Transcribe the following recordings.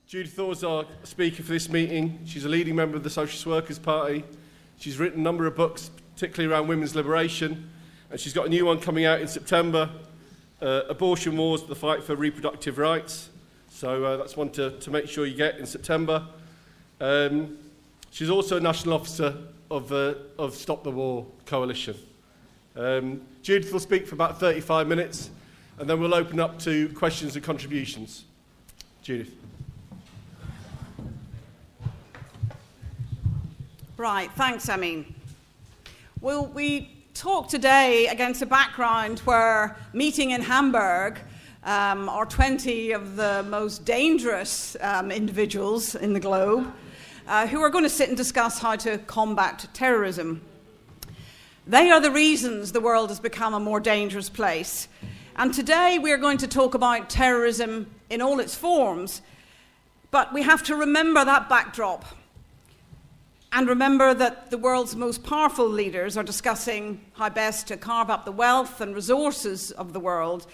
Judith Orr is our speaker for this meeting. She's a leading member of the Socialist Workers Party. She's written a number of books, particularly around women's liberation, and she's got a new one coming out in September, Abortion Wars, the Fight for Reproductive Rights. So that's one to make sure you get in September. She's also a national officer of Stop the War Coalition. Judith will speak for about 35 minutes, and then we'll open up to questions and contributions. Judith. Right, thanks, Amin. Well, we talk today against a background where meeting in Hamburg are 20 of the most dangerous individuals in the globe who are going to sit and discuss how to combat terrorism. They are the reasons the world has become a more dangerous place. And today we're going to talk about terrorism in all its forms, but we have to remember that backdrop. And remember that the world's most powerful leaders are discussing how best to carve up the wealth and resources of the world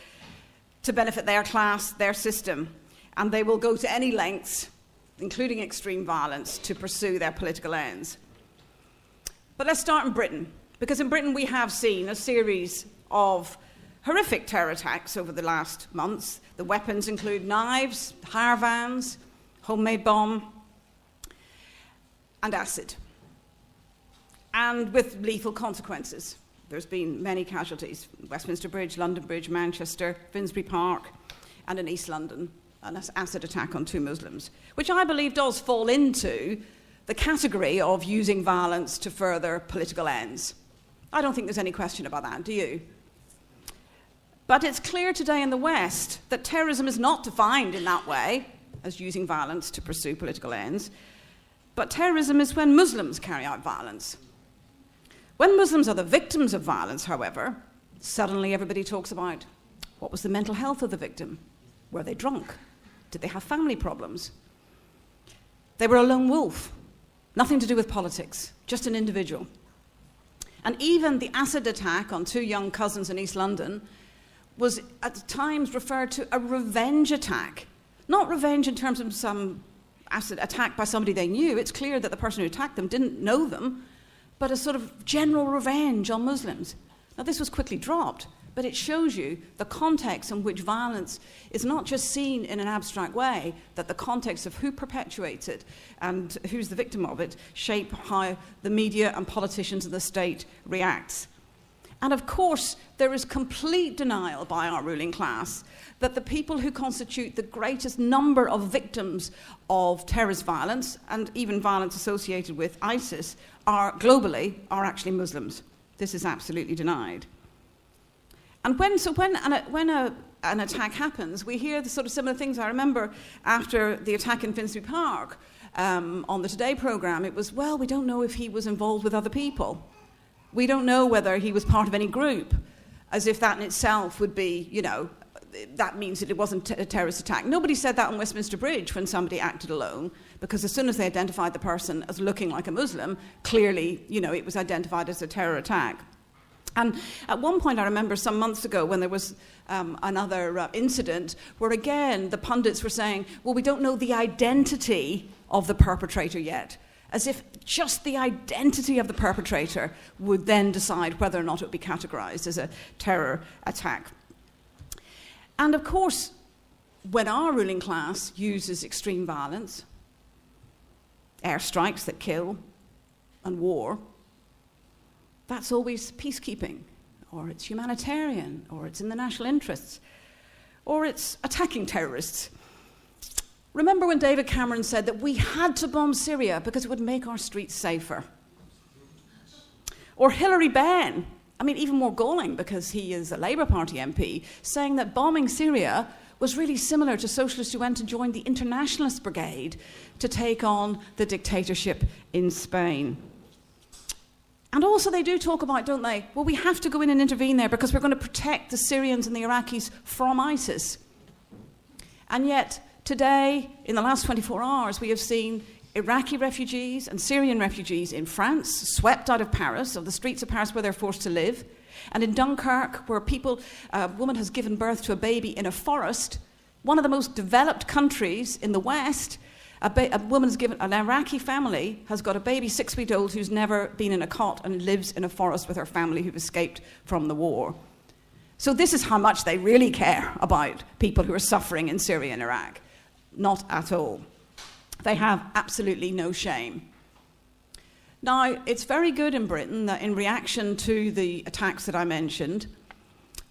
to benefit their class, their system. And they will go to any lengths, including extreme violence, to pursue their political ends. But let's start in Britain, because in Britain we have seen a series of horrific terror attacks over the last months. The weapons include knives, hire vans, homemade bomb, and acid, and with lethal consequences. There's been many casualties: Westminster Bridge, London Bridge, Manchester, Finsbury Park, and in East London, an acid attack on 2 Muslims, which I believe does fall into the category of using violence to further political ends. I don't think there's any question about that, do you? But it's clear today in the West that terrorism is not defined in that way, as using violence to pursue political ends. But terrorism is when Muslims carry out violence. When Muslims are the victims of violence, however, suddenly everybody talks about what was the mental health of the victim? Were they drunk? Did they have family problems? They were a lone wolf, nothing to do with politics, just an individual. And even the acid attack on 2 young cousins in East London was at times referred to a revenge attack. Not revenge in terms of some acid attack by somebody they knew. It's clear that the person who attacked them didn't know them, but a sort of general revenge on Muslims. Now, this was quickly dropped, but it shows you the context in which violence is not just seen in an abstract way, that the context of who perpetuates it and who's the victim of it shape how the media and politicians and the state reacts. And of course, there is complete denial by our ruling class that the people who constitute the greatest number of victims of terrorist violence, and even violence associated with ISIS, are actually Muslims. This is absolutely denied. And when an attack happens, we hear the sort of similar things. I remember after the attack in Finsbury Park on the Today programme, it was, well, we don't know if he was involved with other people. We don't know whether he was part of any group, as if that in itself would be, that means that it wasn't a terrorist attack. Nobody said that on Westminster Bridge when somebody acted alone, because as soon as they identified the person as looking like a Muslim, clearly, it was identified as a terror attack. And at one point, I remember some months ago when there was another incident where, again, the pundits were saying, well, we don't know the identity of the perpetrator yet, as if just the identity of the perpetrator would then decide whether or not it would be categorized as a terror attack. And of course, when our ruling class uses extreme violence, airstrikes that kill, and war, that's always peacekeeping, or it's humanitarian, or it's in the national interests, or it's attacking terrorists. Remember when David Cameron said that we had to bomb Syria because it would make our streets safer? Or Hilary Benn, even more galling because he is a Labour Party MP, saying that bombing Syria was really similar to socialists who went and joined the Internationalist Brigade to take on the dictatorship in Spain. And also they do talk about, don't they, well, we have to go in and intervene there because we're going to protect the Syrians and the Iraqis from ISIS. And yet, today, in the last 24 hours, we have seen Iraqi refugees and Syrian refugees in France swept out of Paris, of the streets of Paris where they're forced to live. And in Dunkirk, where a woman has given birth to a baby in a forest, one of the most developed countries in the West, A woman's given, an Iraqi family has got a baby 6-week-old who's never been in a cot and lives in a forest with her family who've escaped from the war. So this is how much they really care about people who are suffering in Syria and Iraq. Not at all. They have absolutely no shame. Now, it's very good in Britain that in reaction to the attacks that I mentioned,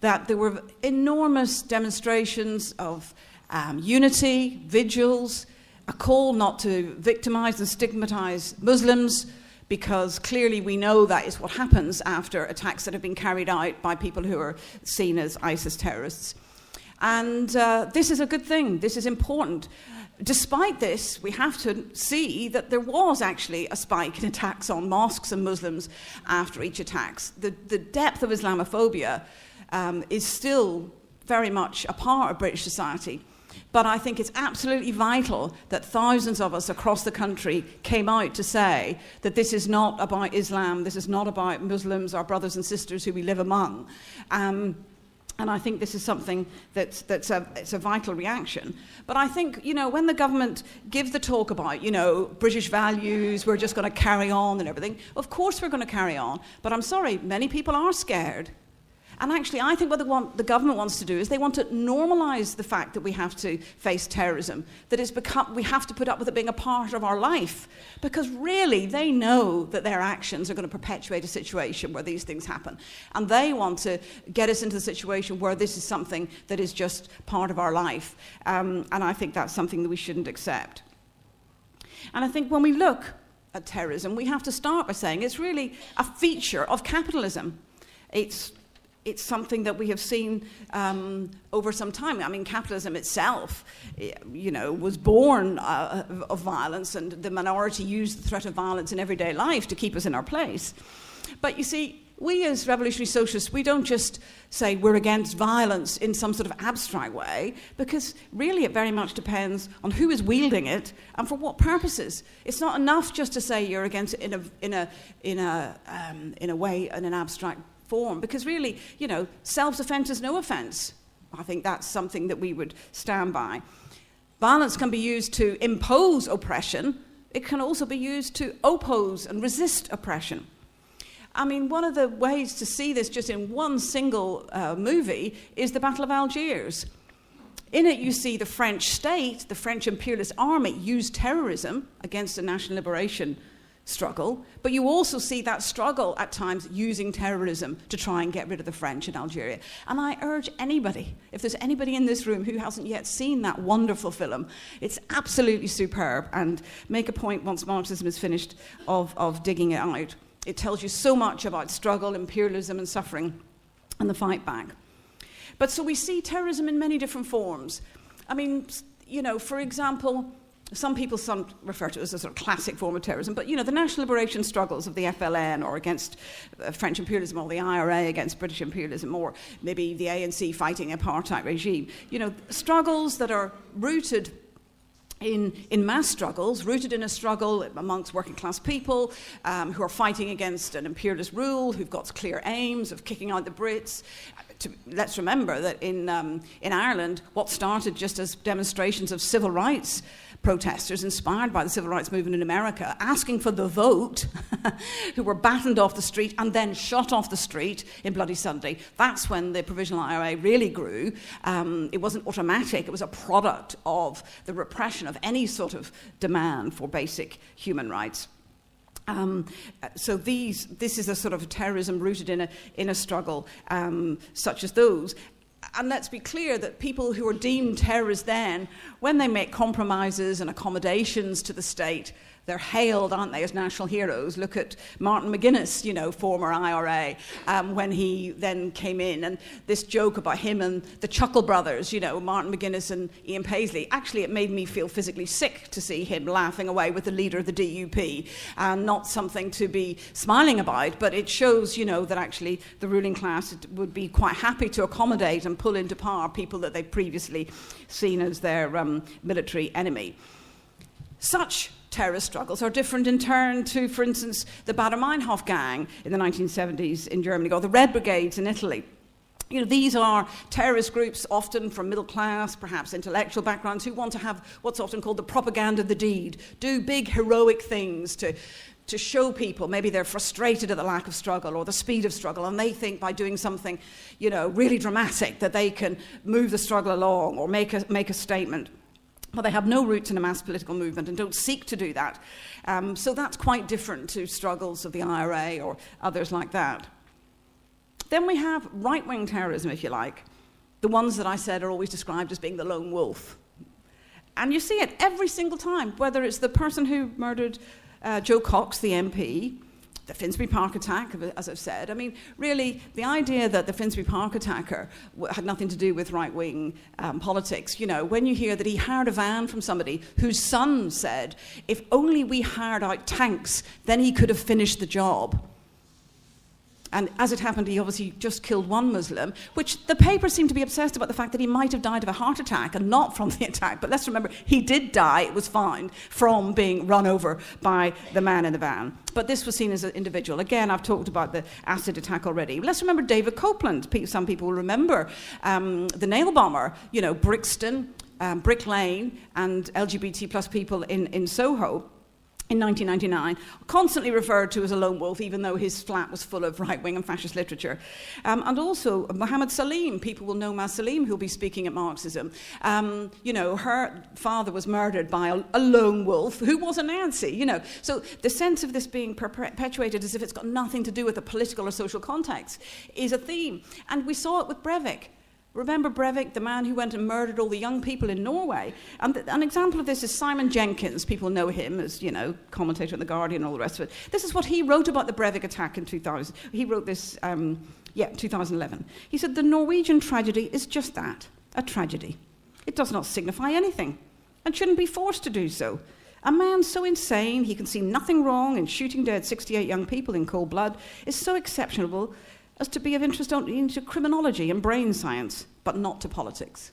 that there were enormous demonstrations of unity, vigils, a call not to victimize and stigmatize Muslims, because clearly we know that is what happens after attacks that have been carried out by people who are seen as ISIS terrorists. And this is a good thing. This is important. Despite this, we have to see that there was actually a spike in attacks on mosques and Muslims after each attacks. The depth of Islamophobia is still very much a part of British society. But I think it's absolutely vital that thousands of us across the country came out to say that this is not about Islam, this is not about Muslims, our brothers and sisters who we live among. And I think this is something it's a vital reaction. But I think, when the government gives the talk about, British values, we're just going to carry on and everything, of course we're going to carry on. But I'm sorry, many people are scared. And actually, I think what the government wants to do is they want to normalise the fact that we have to face terrorism, that we have to put up with it being a part of our life, because really they know that their actions are going to perpetuate a situation where these things happen. And they want to get us into the situation where this is something that is just part of our life. And I think that's something that we shouldn't accept. And I think when we look at terrorism, we have to start by saying it's really a feature of capitalism. It's something that we have seen over some time. I mean, capitalism itself, was born of violence, and the minority used the threat of violence in everyday life to keep us in our place. But you see, we as revolutionary socialists, we don't just say we're against violence in some sort of abstract way, because really it very much depends on who is wielding it and for what purposes. It's not enough just to say you're against it in a way, in an abstract form, because really, self-defense is no offence. I think that's something that we would stand by. Violence can be used to impose oppression. It can also be used to oppose and resist oppression. I mean, one of the ways to see this just in one single movie is the Battle of Algiers. In it, you see the French state, the French imperialist army, use terrorism against the national liberation struggle, but you also see that struggle at times using terrorism to try and get rid of the French in Algeria. And I urge anybody, if there's anybody in this room who hasn't yet seen that wonderful film, it's absolutely superb, and make a point once Marxism is finished of digging it out. It tells you so much about struggle, imperialism and suffering and the fight back. But so we see terrorism in many different forms. I mean, for example, some people refer to it as a sort of classic form of terrorism, but, the national liberation struggles of the FLN or against French imperialism, or the IRA against British imperialism, or maybe the ANC fighting apartheid regime. Struggles that are rooted in mass struggles, rooted in a struggle amongst working class people who are fighting against an imperialist rule, who've got clear aims of kicking out the Brits. Let's remember that in Ireland, what started just as demonstrations of civil rights protesters inspired by the civil rights movement in America, asking for the vote, who were battened off the street and then shot off the street in Bloody Sunday. That's when the Provisional IRA really grew. It wasn't automatic, it was a product of the repression of any sort of demand for basic human rights. So this is a sort of terrorism rooted in a struggle such as those. And let's be clear that people who are deemed terrorists then, when they make compromises and accommodations to the state, they're hailed, aren't they, as national heroes. Look at Martin McGuinness, former IRA, when he then came in. And this joke about him and the Chuckle Brothers, Martin McGuinness and Ian Paisley. Actually, it made me feel physically sick to see him laughing away with the leader of the DUP. Not something to be smiling about, but it shows, that actually the ruling class would be quite happy to accommodate and pull into power people that they've previously seen as their military enemy. Such terrorist struggles are different in turn to, for instance, the Baader-Meinhof gang in the 1970s in Germany, or the Red Brigades in Italy. You know, these are terrorist groups, often from middle class, perhaps intellectual backgrounds, who want to have what's often called the propaganda of the deed, do big heroic things to show people maybe they're frustrated at the lack of struggle or the speed of struggle, and they think by doing something, you know, really dramatic that they can move the struggle along or make a statement. But they have no roots in a mass political movement and don't seek to do that. So that's quite different to struggles of the IRA or others like that. Then we have right-wing terrorism, if you like. The ones that I said are always described as being the lone wolf. And you see it every single time, whether it's the person who murdered Joe Cox, the MP, the Finsbury Park attack, as I've said. I mean, really, the idea that the Finsbury Park attacker had nothing to do with right-wing politics, you know, when you hear that he hired a van from somebody whose son said, if only we hired out tanks, then he could have finished the job. And as it happened, he obviously just killed one Muslim, which the paper seemed to be obsessed about the fact that he might have died of a heart attack and not from the attack. But let's remember, he did die, it was fine, from being run over by the man in the van. But this was seen as an individual. Again, I've talked about the acid attack already. Let's remember David Copeland. Some people will remember the nail bomber, you know, Brixton, Brick Lane, and LGBT plus people in Soho. In 1999, constantly referred to as a lone wolf, even though his flat was full of right-wing and fascist literature. And also Mohammed Salim, people will know Mas Salim, who'll be speaking at Marxism. You know, her father was murdered by a lone wolf who was a Nazi, you know. So the sense of this being perpetuated as if it's got nothing to do with the political or social context is a theme. And we saw it with Breivik. Remember Breivik, the man who went and murdered all the young people in Norway? And an example of this is Simon Jenkins. People know him as, you know, commentator in The Guardian and all the rest of it. This is what he wrote about the Breivik attack in 2000. He wrote this, 2011. He said, the Norwegian tragedy is just that, a tragedy. It does not signify anything and shouldn't be forced to do so. A man so insane he can see nothing wrong in shooting dead 68 young people in cold blood is so exceptional as to be of interest only to criminology and brain science, but not to politics.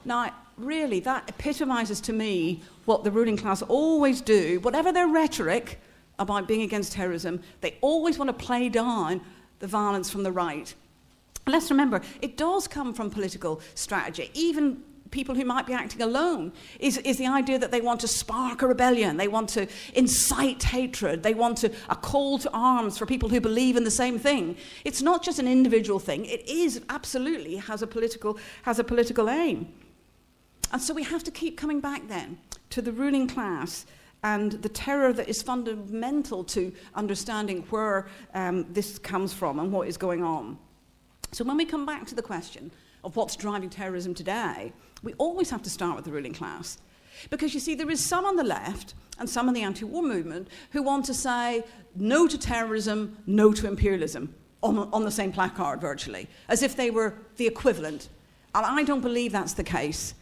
Now, really, that epitomizes to me what the ruling class always do. Whatever their rhetoric about being against terrorism, they always want to play down the violence from the right. And let's remember, it does come from political strategy. Even people who might be acting alone is the idea that they want to spark a rebellion, they want to incite hatred, they want a call to arms for people who believe in the same thing. It's not just an individual thing, it is absolutely has a political aim. And so we have to keep coming back then to the ruling class and the terror that is fundamental to understanding where this comes from and what is going on. So when we come back to the question of what's driving terrorism today, we always have to start with the ruling class. Because you see, there is some on the left and some in the anti-war movement who want to say no to terrorism, no to imperialism on the same placard virtually, as if they were the equivalent. And I don't believe that's the case.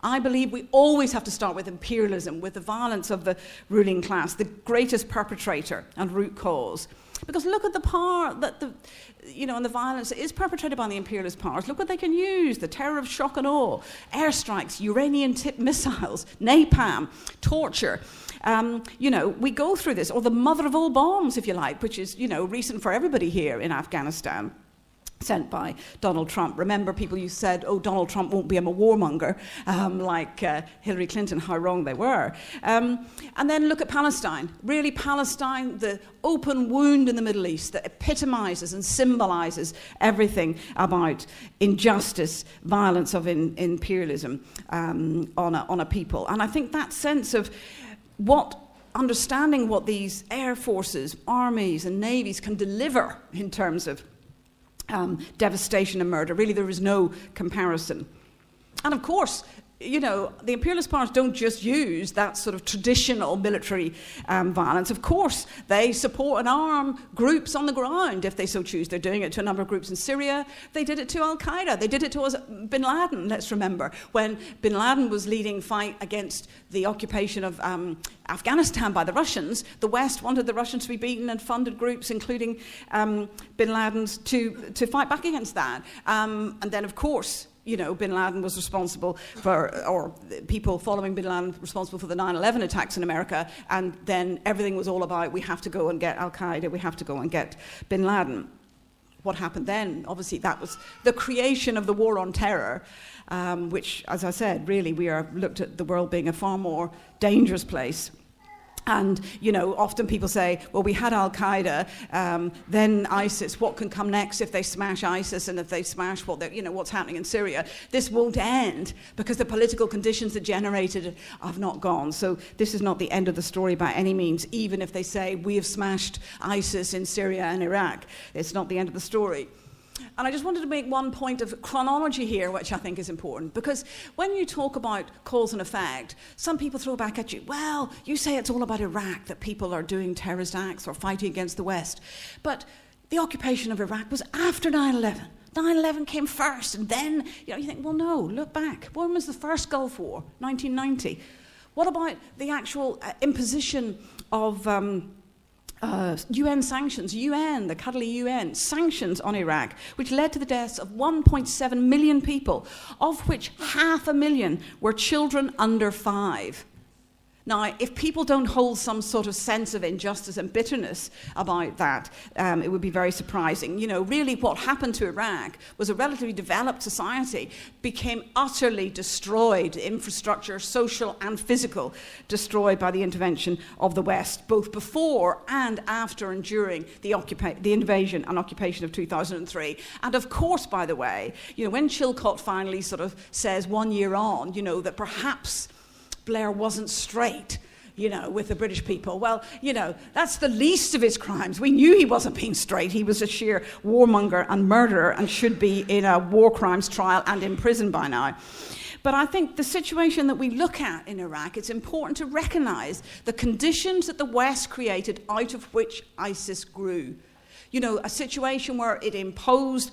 I believe we always have to start with imperialism, with the violence of the ruling class, the greatest perpetrator and root cause. Because look at the power that and the violence that is perpetrated by the imperialist powers. Look what they can use: the terror of shock and awe, airstrikes, uranium-tipped missiles, napalm, torture. We go through this, or the mother of all bombs, if you like, which is, recent for everybody here in Afghanistan, sent by Donald Trump. Remember, people you said, oh, Donald Trump won't be a warmonger, like Hillary Clinton, how wrong they were. And then look at Palestine. Really, Palestine, the open wound in the Middle East that epitomizes and symbolizes everything about injustice, violence of imperialism on a people. And I think that sense of understanding what these air forces, armies, and navies can deliver in terms of devastation and murder. Really, there is no comparison. And of course, the imperialist powers don't just use that sort of traditional military violence. Of course, they support and arm groups on the ground if they so choose. They're doing it to a number of groups in Syria. They did it to Al-Qaeda. They did it to bin Laden, let's remember. When bin Laden was leading fight against the occupation of Afghanistan by the Russians, the West wanted the Russians to be beaten and funded groups, including bin Laden's, to fight back against that. And then, of course, bin Laden was responsible for, or people following bin Laden responsible for the 9/11 attacks in America, and then everything was all about, we have to go and get Al-Qaeda, we have to go and get bin Laden. what happened then, obviously that was the creation of the war on terror, which, as I said, really we are looked at the world being a far more dangerous place. And, you know, often people say, well, we had Al-Qaeda, then ISIS, what can come next if they smash ISIS and if they smash what's happening in Syria? This won't end because the political conditions that generated it have not gone. So this is not the end of the story by any means, even if they say we have smashed ISIS in Syria and Iraq. It's not the end of the story. And I just wanted to make one point of chronology here, which I think is important, because when you talk about cause and effect, some people throw back at you, well, you say it's all about Iraq, that people are doing terrorist acts or fighting against the West. But the occupation of Iraq was after 9/11. 9/11 came first, and then, you think, well, no, look back. When was the first Gulf War? 1990. What about the actual imposition of UN sanctions, the cuddly UN, sanctions on Iraq, which led to the deaths of 1.7 million people, of which 500,000 were children under 5. Now, if people don't hold some sort of sense of injustice and bitterness about that, it would be very surprising. Really what happened to Iraq was a relatively developed society became utterly destroyed, infrastructure, social and physical, destroyed by the intervention of the West, both before and after and during the invasion and occupation of 2003. And of course, by the way, when Chilcot finally sort of says 1 year on, that perhaps Blair wasn't straight, with the British people. Well, that's the least of his crimes. We knew he wasn't being straight. He was a sheer warmonger and murderer and should be in a war crimes trial and in prison by now. But I think the situation that we look at in Iraq, it's important to recognize the conditions that the West created out of which ISIS grew. A situation where it imposed...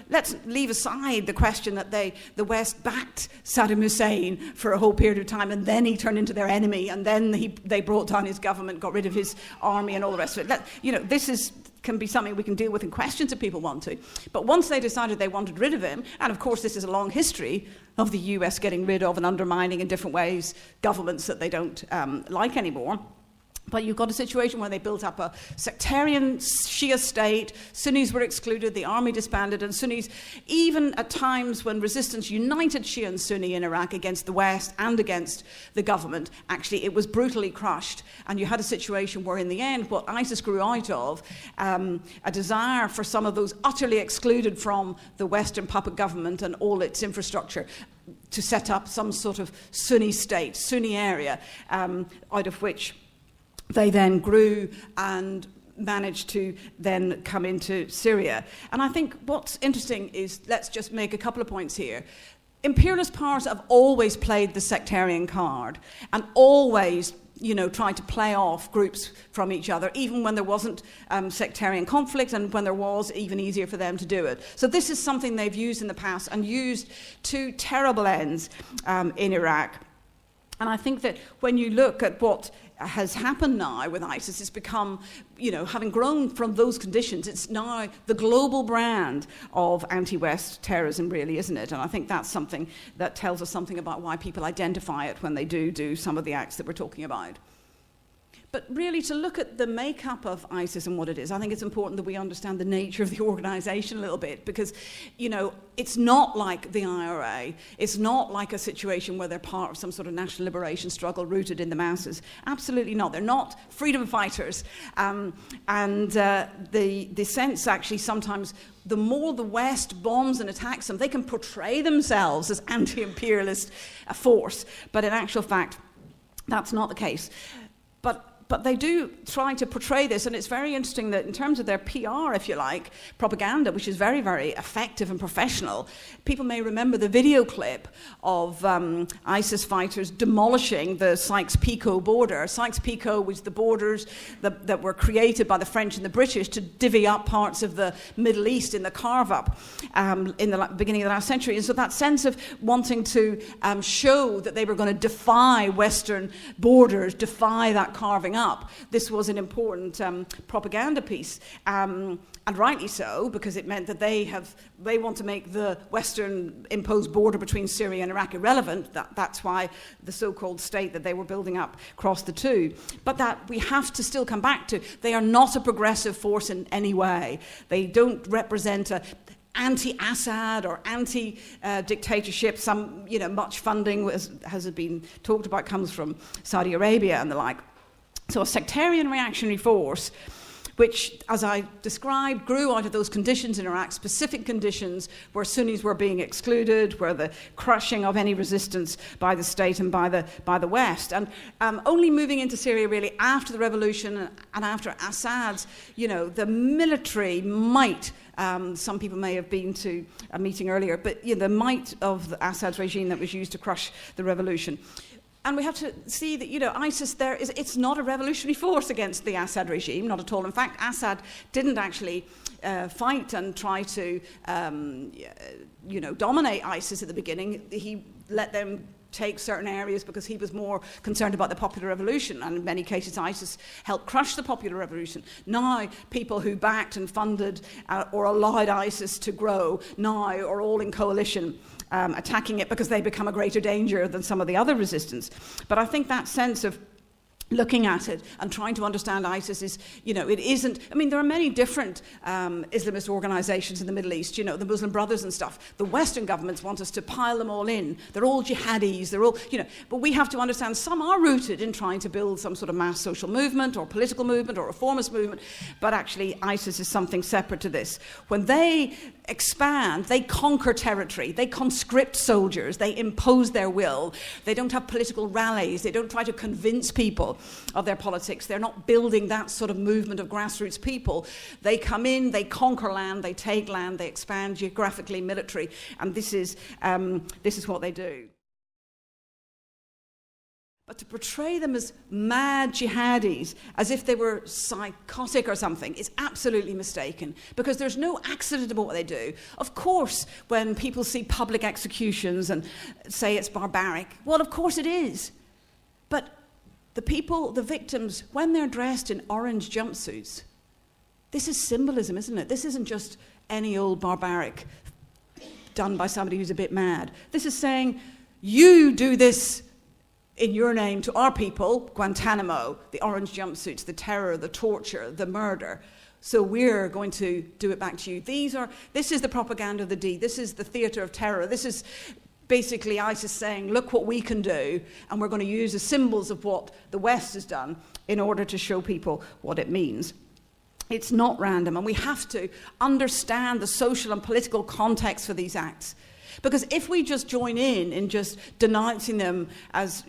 let's leave aside the question that the West backed Saddam Hussein for a whole period of time, and then he turned into their enemy, and then they brought down his government, got rid of his army and all the rest of it. This can be something we can deal with in questions if people want to. But once they decided they wanted rid of him, and of course this is a long history of the US getting rid of and undermining in different ways governments that they don't like anymore. But you've got a situation where they built up a sectarian Shia state, Sunnis were excluded, the army disbanded, and Sunnis, even at times when resistance united Shia and Sunni in Iraq against the West and against the government, actually it was brutally crushed. And you had a situation where in the end what ISIS grew out of, a desire for some of those utterly excluded from the Western puppet government and all its infrastructure to set up some sort of Sunni state, Sunni area, out of which they then grew and managed to then come into Syria. And I think what's interesting is, let's just make a couple of points here. Imperialist powers have always played the sectarian card and always, tried to play off groups from each other, even when there wasn't sectarian conflict, and when there was, even easier for them to do it. So this is something they've used in the past and used to terrible ends in Iraq. And I think that when you look at what has happened now with ISIS, it's become, having grown from those conditions, it's now the global brand of anti-West terrorism, really, isn't it? And I think that's something that tells us something about why people identify it when they do some of the acts that we're talking about. But really, to look at the makeup of ISIS and what it is, I think it's important that we understand the nature of the organization a little bit, because, it's not like the IRA. It's not like a situation where they're part of some sort of national liberation struggle rooted in the masses. Absolutely not. They're not freedom fighters. The sense, actually, sometimes the more the West bombs and attacks them, they can portray themselves as anti-imperialist force. But in actual fact, that's not the case. But they do try to portray this, and it's very interesting that in terms of their PR, if you like, propaganda, which is very, very effective and professional, people may remember the video clip of ISIS fighters demolishing the Sykes-Picot border. Sykes-Picot was the borders that were created by the French and the British to divvy up parts of the Middle East in the carve-up in the beginning of the last century. And so that sense of wanting to show that they were going to defy Western borders, defy that carving up, this was an important propaganda piece. And rightly so, because it meant that they want to make the Western imposed border between Syria and Iraq irrelevant. That's why the so-called state that they were building up crossed the two. But that we have to still come back to, they are not a progressive force in any way. They don't represent a anti-Assad or anti-dictatorship. Some, much funding has been talked about comes from Saudi Arabia and the like. So a sectarian reactionary force, which, as I described, grew out of those conditions in Iraq, specific conditions where Sunnis were being excluded, where the crushing of any resistance by the state and by the West. And only moving into Syria really after the revolution and after Assad's, the military might. Some people may have been to a meeting earlier, but the might of the Assad's regime that was used to crush the revolution. And we have to see that, ISIS it's not a revolutionary force against the Assad regime, not at all. In fact, Assad didn't actually fight and try to, dominate ISIS at the beginning. He let them take certain areas because he was more concerned about the popular revolution, and in many cases ISIS helped crush the popular revolution. Now people who backed and funded or allowed ISIS to grow now are all in coalition attacking it because they become a greater danger than some of the other resistance. But I think that sense of looking at it and trying to understand ISIS is, it isn't, there are many different Islamist organizations in the Middle East, the Muslim Brothers and stuff. The Western governments want us to pile them all in. They're all jihadis, they're all, but we have to understand some are rooted in trying to build some sort of mass social movement or political movement or reformist movement, but actually ISIS is something separate to this. When they expand, they conquer territory, they conscript soldiers, they impose their will, they don't have political rallies, they don't try to convince people of their politics. They're not building that sort of movement of grassroots people. They come in, they conquer land, they take land, they expand geographically, military, and this is what they do. But to portray them as mad jihadis, as if they were psychotic or something, is absolutely mistaken, because there's no accident about what they do. Of course, when people see public executions and say it's barbaric, well, of course it is. But the people, the victims, when they're dressed in orange jumpsuits, this is symbolism, isn't it? This isn't just any old barbaric done by somebody who's a bit mad. This is saying, you do this in your name to our people, Guantanamo, the orange jumpsuits, the terror, the torture, the murder. So we're going to do it back to you. This is the propaganda of the D. This is the theater of terror. This is basically ISIS saying, look what we can do, and we're going to use the symbols of what the West has done in order to show people what it means. It's not random, and we have to understand the social and political context for these acts. Because if we just join in just denouncing them as,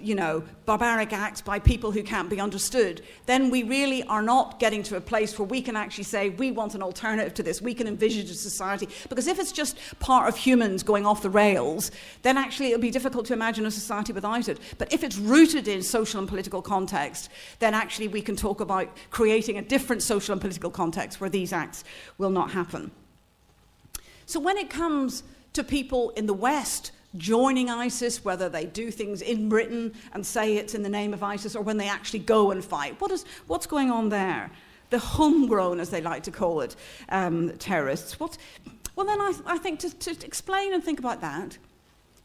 barbaric acts by people who can't be understood, then we really are not getting to a place where we can actually say, we want an alternative to this, we can envisage a society. Because if it's just part of humans going off the rails, then actually it'll be difficult to imagine a society without it. But if it's rooted in social and political context, then actually we can talk about creating a different social and political context where these acts will not happen. So when it comes to people in the West joining ISIS, whether they do things in Britain and say it's in the name of ISIS, or when they actually go and fight, what's going on there? The homegrown, as they like to call it, terrorists. Well, then I think to explain and think about that,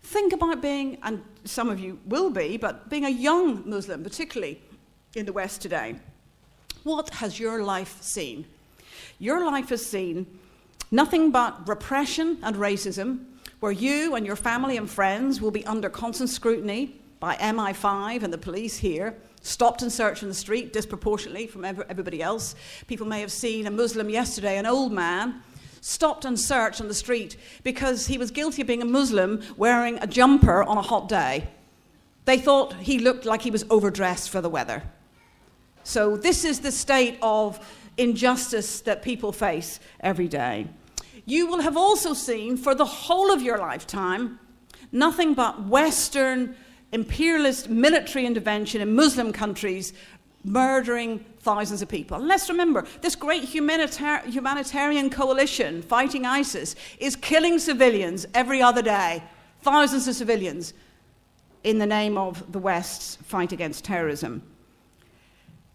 think about being, and some of you will be, but being a young Muslim, particularly in the West today. What has your life seen? Your life has seen nothing but repression and racism, where you and your family and friends will be under constant scrutiny by MI5 and the police here, stopped and searched in the street disproportionately from everybody else. People may have seen a Muslim yesterday, an old man, stopped and searched on the street because he was guilty of being a Muslim wearing a jumper on a hot day. They thought he looked like he was overdressed for the weather. So this is the state of injustice that people face every day. You will have also seen for the whole of your lifetime nothing but Western imperialist military intervention in Muslim countries murdering thousands of people. And let's remember, this great humanitarian coalition fighting ISIS is killing civilians every other day, thousands of civilians, in the name of the West's fight against terrorism.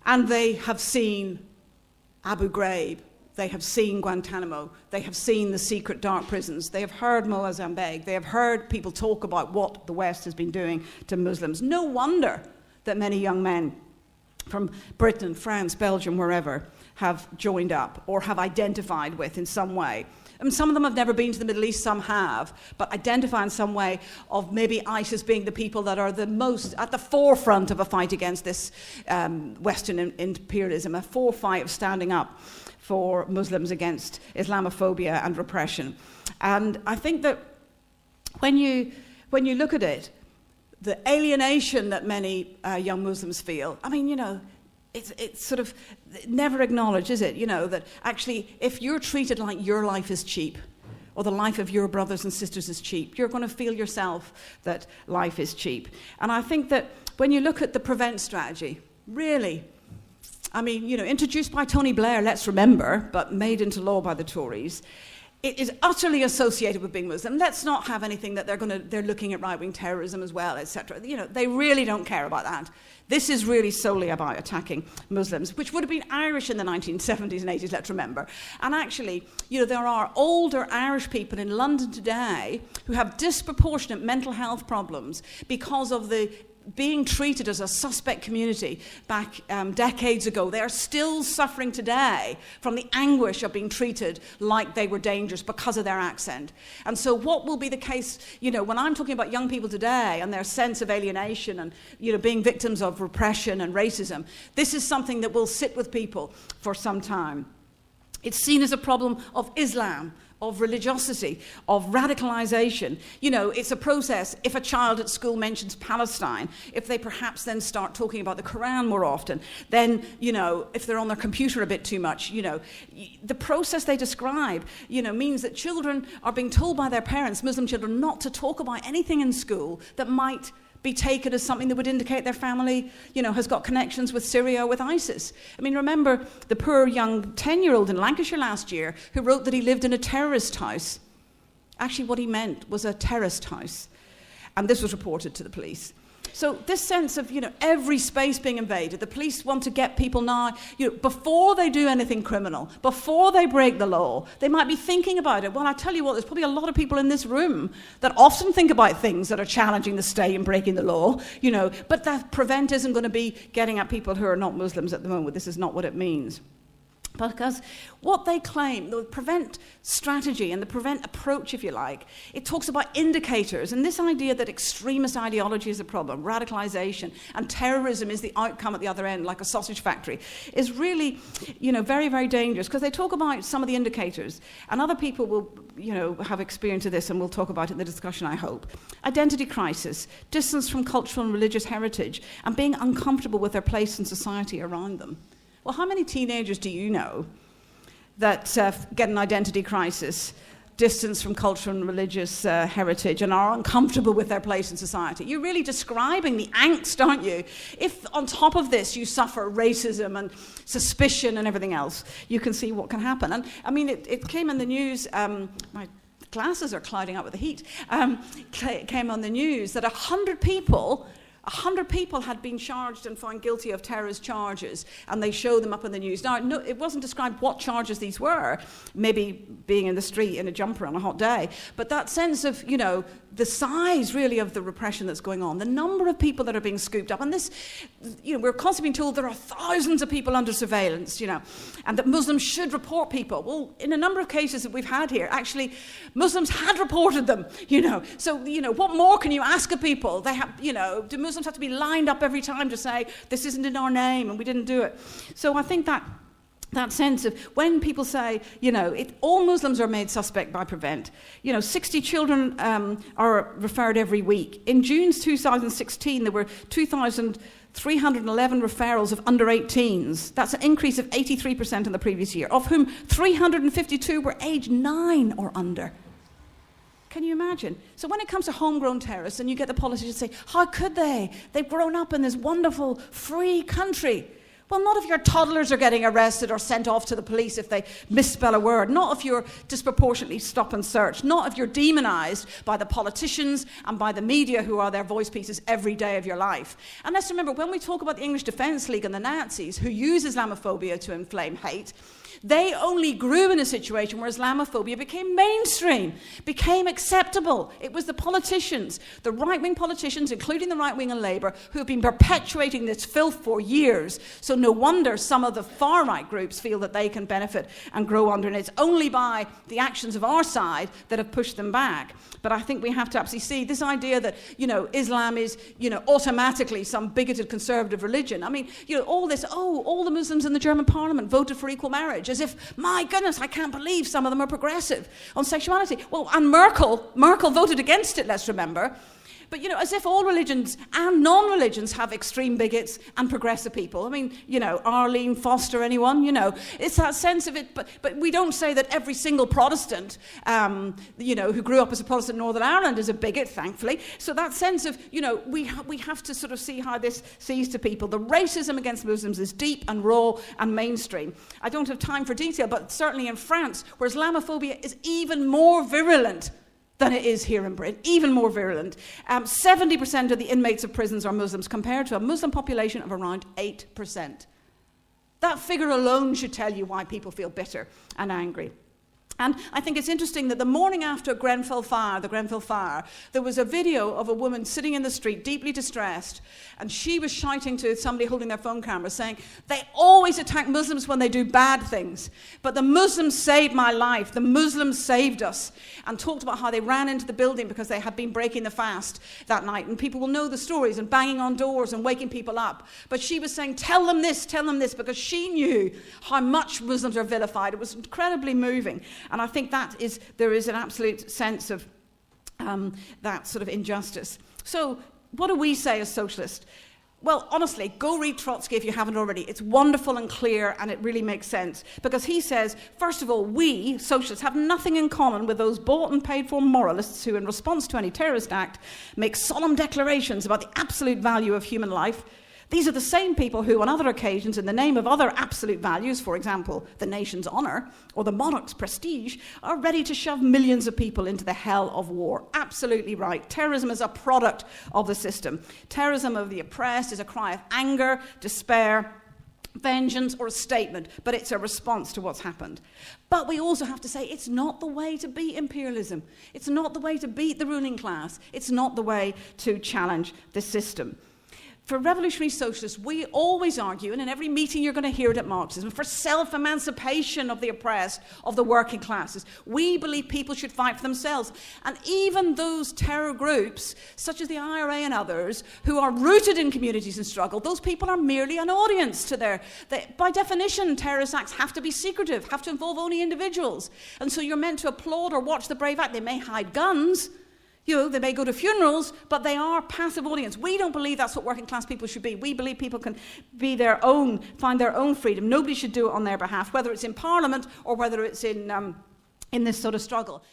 And they have seen Abu Ghraib, they have seen Guantanamo, they have seen the secret dark prisons, they have heard Mozambique, they have heard people talk about what the West has been doing to Muslims. No wonder that many young men from Britain, France, Belgium, wherever, have joined up or have identified with in some way. I mean, some of them have never been to the Middle East, some have, but identify in some way of maybe ISIS being the people that are the most at the forefront of a fight against this Western imperialism, a fight of standing up for Muslims against Islamophobia and repression. And I think that when you look at it, the alienation that many young Muslims feel, I mean, you know, it's sort of never acknowledged, is it? You know, that actually if you're treated like your life is cheap, or the life of your brothers and sisters is cheap, you're going to feel yourself that life is cheap. And I think that when you look at the prevent strategy, really, I mean, you know, introduced by Tony Blair, let's remember, but made into law by the Tories, it is utterly associated with being Muslim. Let's not have anything that they're looking at right-wing terrorism as well, etc. You know, they really don't care about that. This is really solely about attacking Muslims, which would have been Irish in the 1970s and 80s, let's remember. And actually, you know, there are older Irish people in London today who have disproportionate mental health problems because of the being treated as a suspect community back decades ago. They are still suffering today from the anguish of being treated like they were dangerous because of their accent. And so what will be the case, you know, when I'm talking about young people today and their sense of alienation and, you know, being victims of repression and racism, this is something that will sit with people for some time. It's seen as a problem of Islam, of religiosity, of radicalization. You know, it's a process. If a child at school mentions Palestine, if they perhaps then start talking about the Quran more often, then, you know, if they're on their computer a bit too much, you know, the process they describe, you know, means that children are being told by their parents, Muslim children, not to talk about anything in school that might be taken as something that would indicate their family, you know, has got connections with Syria or with ISIS. I mean, remember the poor young 10-year-old in Lancashire last year who wrote that he lived in a terrorist house. Actually, what he meant was a terrorist house. And this was reported to the police. So this sense of, you know, every space being invaded, the police want to get people now, you know, before they do anything criminal, before they break the law, they might be thinking about it. Well, I tell you what, there's probably a lot of people in this room that often think about things that are challenging the state and breaking the law, you know, but that prevent isn't going to be getting at people who are not Muslims at the moment. This is not what it means. Because what they claim, the prevent strategy and the prevent approach, if you like, it talks about indicators, and this idea that extremist ideology is a problem, radicalization, and terrorism is the outcome at the other end, like a sausage factory, is really, you know, very, very dangerous, because they talk about some of the indicators, and other people will, you know, have experience of this, and we'll talk about it in the discussion, I hope. Identity crisis, distance from cultural and religious heritage, and being uncomfortable with their place in society around them. Well, how many teenagers do you know that get an identity crisis, distance from cultural and religious heritage, and are uncomfortable with their place in society? You're really describing the angst, aren't you? If on top of this you suffer racism and suspicion and everything else, you can see what can happen. And I mean, it came in the news, my glasses are clouding up with the heat, came on the news that 100 people had been charged and found guilty of terrorist charges, and they show them up in the news. Now, no, it wasn't described what charges these were, maybe being in the street in a jumper on a hot day, but that sense of, you know, the size, really, of the repression that's going on, the number of people that are being scooped up, and this, you know, we're constantly being told there are thousands of people under surveillance, you know, and that Muslims should report people. Well, in a number of cases that we've had here, actually, Muslims had reported them, you know. So, you know, what more can you ask of people? They have, you know, do Muslims have to be lined up every time to say, this isn't in our name and we didn't do it? So I think that sense of when people say, you know, all Muslims are made suspect by prevent. You know, 60 children are referred every week. In June 2016, there were 2,311 referrals of under 18s. That's an increase of 83% in the previous year, of whom 352 were aged 9 or under. Can you imagine? So when it comes to homegrown terrorists, and you get the politicians say, how could they? They've grown up in this wonderful, free country. Well, not if your toddlers are getting arrested or sent off to the police if they misspell a word. Not if you're disproportionately stop and search. Not if you're demonized by the politicians and by the media who are their voice pieces every day of your life. And let's remember, when we talk about the English Defence League and the Nazis who use Islamophobia to inflame hate, they only grew in a situation where Islamophobia became mainstream, became acceptable. It was the politicians, the right-wing politicians, including the right wing and Labour, who have been perpetuating this filth for years. So no wonder some of the far-right groups feel that they can benefit and grow under it. It's only by the actions of our side that have pushed them back. But I think we have to absolutely see this idea that, Islam is, automatically some bigoted conservative religion. I mean, all this, all the Muslims in the German parliament voted for equal marriage, as if, my goodness, I can't believe some of them are progressive on sexuality. Well, and Merkel voted against it, let's remember. But, as if all religions and non-religions have extreme bigots and progressive people. I mean, Arlene Foster, anyone? It's that sense of it. But we don't say that every single Protestant, who grew up as a Protestant in Northern Ireland is a bigot, thankfully. So that sense of, we have to sort of see how this sees to people. The racism against Muslims is deep and raw and mainstream. I don't have time for detail, but certainly in France, where Islamophobia is even more virulent than it is here in Britain, even more virulent. 70% of the inmates of prisons are Muslims, compared to a Muslim population of around 8%. That figure alone should tell you why people feel bitter and angry. And I think it's interesting that the morning after the Grenfell Fire, there was a video of a woman sitting in the street, deeply distressed, and she was shouting to somebody holding their phone camera, saying, they always attack Muslims when they do bad things, but the Muslims saved my life, the Muslims saved us, and talked about how they ran into the building because they had been breaking the fast that night, and people will know the stories, and banging on doors and waking people up. But she was saying, tell them this, because she knew how much Muslims are vilified. It was incredibly moving. And I think there is an absolute sense of that sort of injustice. So what do we say as socialists? Well, honestly, go read Trotsky if you haven't already. It's wonderful and clear, and it really makes sense. Because he says, first of all, we, socialists, have nothing in common with those bought and paid for moralists who, in response to any terrorist act, make solemn declarations about the absolute value of human life. These are the same people who, on other occasions, in the name of other absolute values, for example, the nation's honour or the monarch's prestige, are ready to shove millions of people into the hell of war. Absolutely right. Terrorism is a product of the system. Terrorism of the oppressed is a cry of anger, despair, vengeance, or a statement, but it's a response to what's happened. But we also have to say it's not the way to beat imperialism. It's not the way to beat the ruling class. It's not the way to challenge the system. For revolutionary socialists, we always argue, and in every meeting you're going to hear it at Marxism, for self-emancipation of the oppressed, of the working classes. We believe people should fight for themselves. And even those terror groups, such as the IRA and others, who are rooted in communities in struggle, those people are merely an audience to by definition, terrorist acts have to be secretive, have to involve only individuals. And so you're meant to applaud or watch the brave act. They may hide guns, they may go to funerals, but they are passive audience. We don't believe that's what working class people should be. We believe people can be find their own freedom. Nobody should do it on their behalf, whether it's in Parliament or whether it's in this sort of struggle.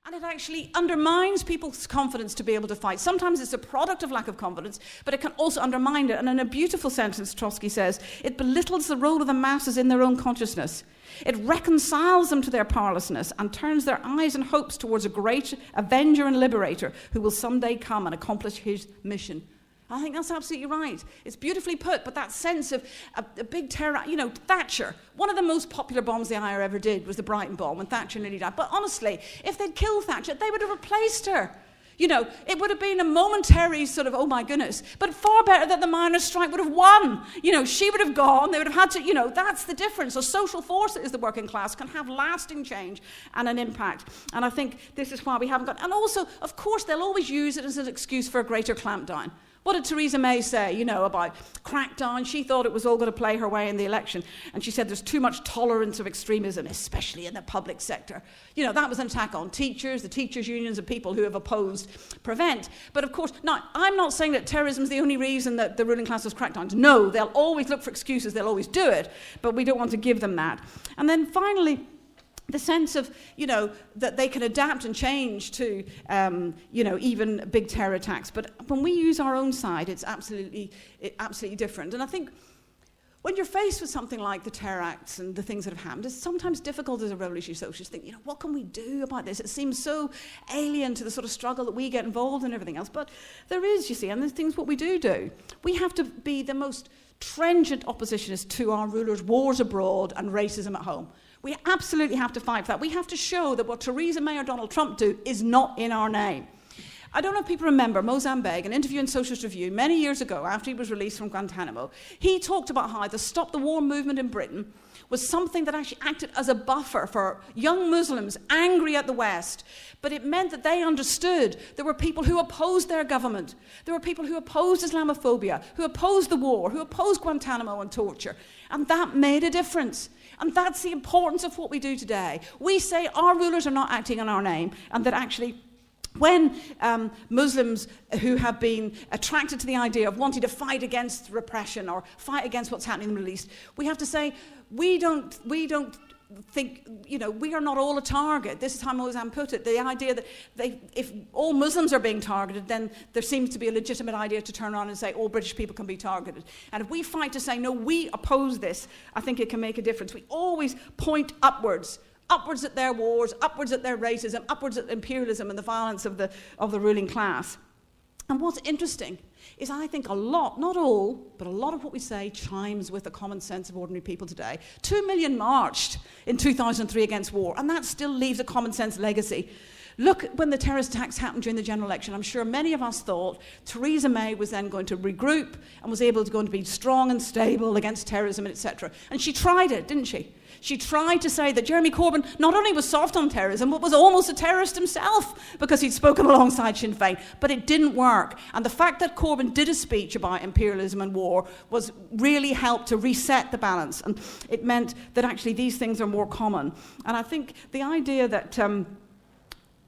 And it actually undermines people's confidence to be able to fight. Sometimes it's a product of lack of confidence, but it can also undermine it. And in a beautiful sentence, Trotsky says, it belittles the role of the masses in their own consciousness. It reconciles them to their powerlessness and turns their eyes and hopes towards a great avenger and liberator who will someday come and accomplish his mission. I think that's absolutely right. It's beautifully put, but that sense of a big terror, Thatcher, one of the most popular bombs the IRA ever did was the Brighton bomb when Thatcher nearly died. But honestly, if they'd killed Thatcher, they would have replaced her. It would have been a momentary sort of, oh my goodness, but far better that the miners' strike would have won. She would have gone, they would have had to, that's the difference. A social force that is the working class can have lasting change and an impact. And I think this is why we haven't got, and also, of course, they'll always use it as an excuse for a greater clampdown. What did Theresa May say, about crackdown? She thought it was all going to play her way in the election. And she said there's too much tolerance of extremism, especially in the public sector. That was an attack on teachers, the teachers' unions, and people who have opposed Prevent. But of course, now, I'm not saying that terrorism is the only reason that the ruling class has crackdowns. No, they'll always look for excuses. They'll always do it. But we don't want to give them that. And then finally, the sense of, that they can adapt and change to, even big terror attacks. But when we use our own side, it's absolutely different. And I think when you're faced with something like the terror acts and the things that have happened, it's sometimes difficult as a revolutionary socialist to think, what can we do about this? It seems so alien to the sort of struggle that we get involved in and everything else. But there is, you see, and there's things what we do. We have to be the most trenchant oppositionists to our rulers' wars abroad and racism at home. We absolutely have to fight for that. We have to show that what Theresa May or Donald Trump do is not in our name. I don't know if people remember Mozambique, an interview in Socialist Review many years ago after he was released from Guantanamo. He talked about how the Stop the War movement in Britain was something that actually acted as a buffer for young Muslims angry at the West. But it meant that they understood there were people who opposed their government. There were people who opposed Islamophobia, who opposed the war, who opposed Guantanamo and torture. And that made a difference. And that's the importance of what we do today. We say our rulers are not acting in our name, and that actually when Muslims who have been attracted to the idea of wanting to fight against repression or fight against what's happening in the Middle East, we have to say we don't think, we are not all a target. This is how Mozambique put it. The idea that if all Muslims are being targeted, then there seems to be a legitimate idea to turn around and say all British people can be targeted. And if we fight to say, no, we oppose this, I think it can make a difference. We always point upwards at their wars, upwards at their racism, upwards at imperialism and the violence of the ruling class. And what's interesting is I think a lot, not all, but a lot of what we say chimes with the common sense of ordinary people today. 2 million marched in 2003 against war, and that still leaves a common sense legacy. Look, when the terrorist attacks happened during the general election, I'm sure many of us thought Theresa May was then going to regroup and was able to be strong and stable against terrorism, etc. And she tried it, didn't she? She tried to say that Jeremy Corbyn not only was soft on terrorism, but was almost a terrorist himself because he'd spoken alongside Sinn Féin. But it didn't work. And the fact that Corbyn did a speech about imperialism and war was really helped to reset the balance. And it meant that actually these things are more common. And I think the idea that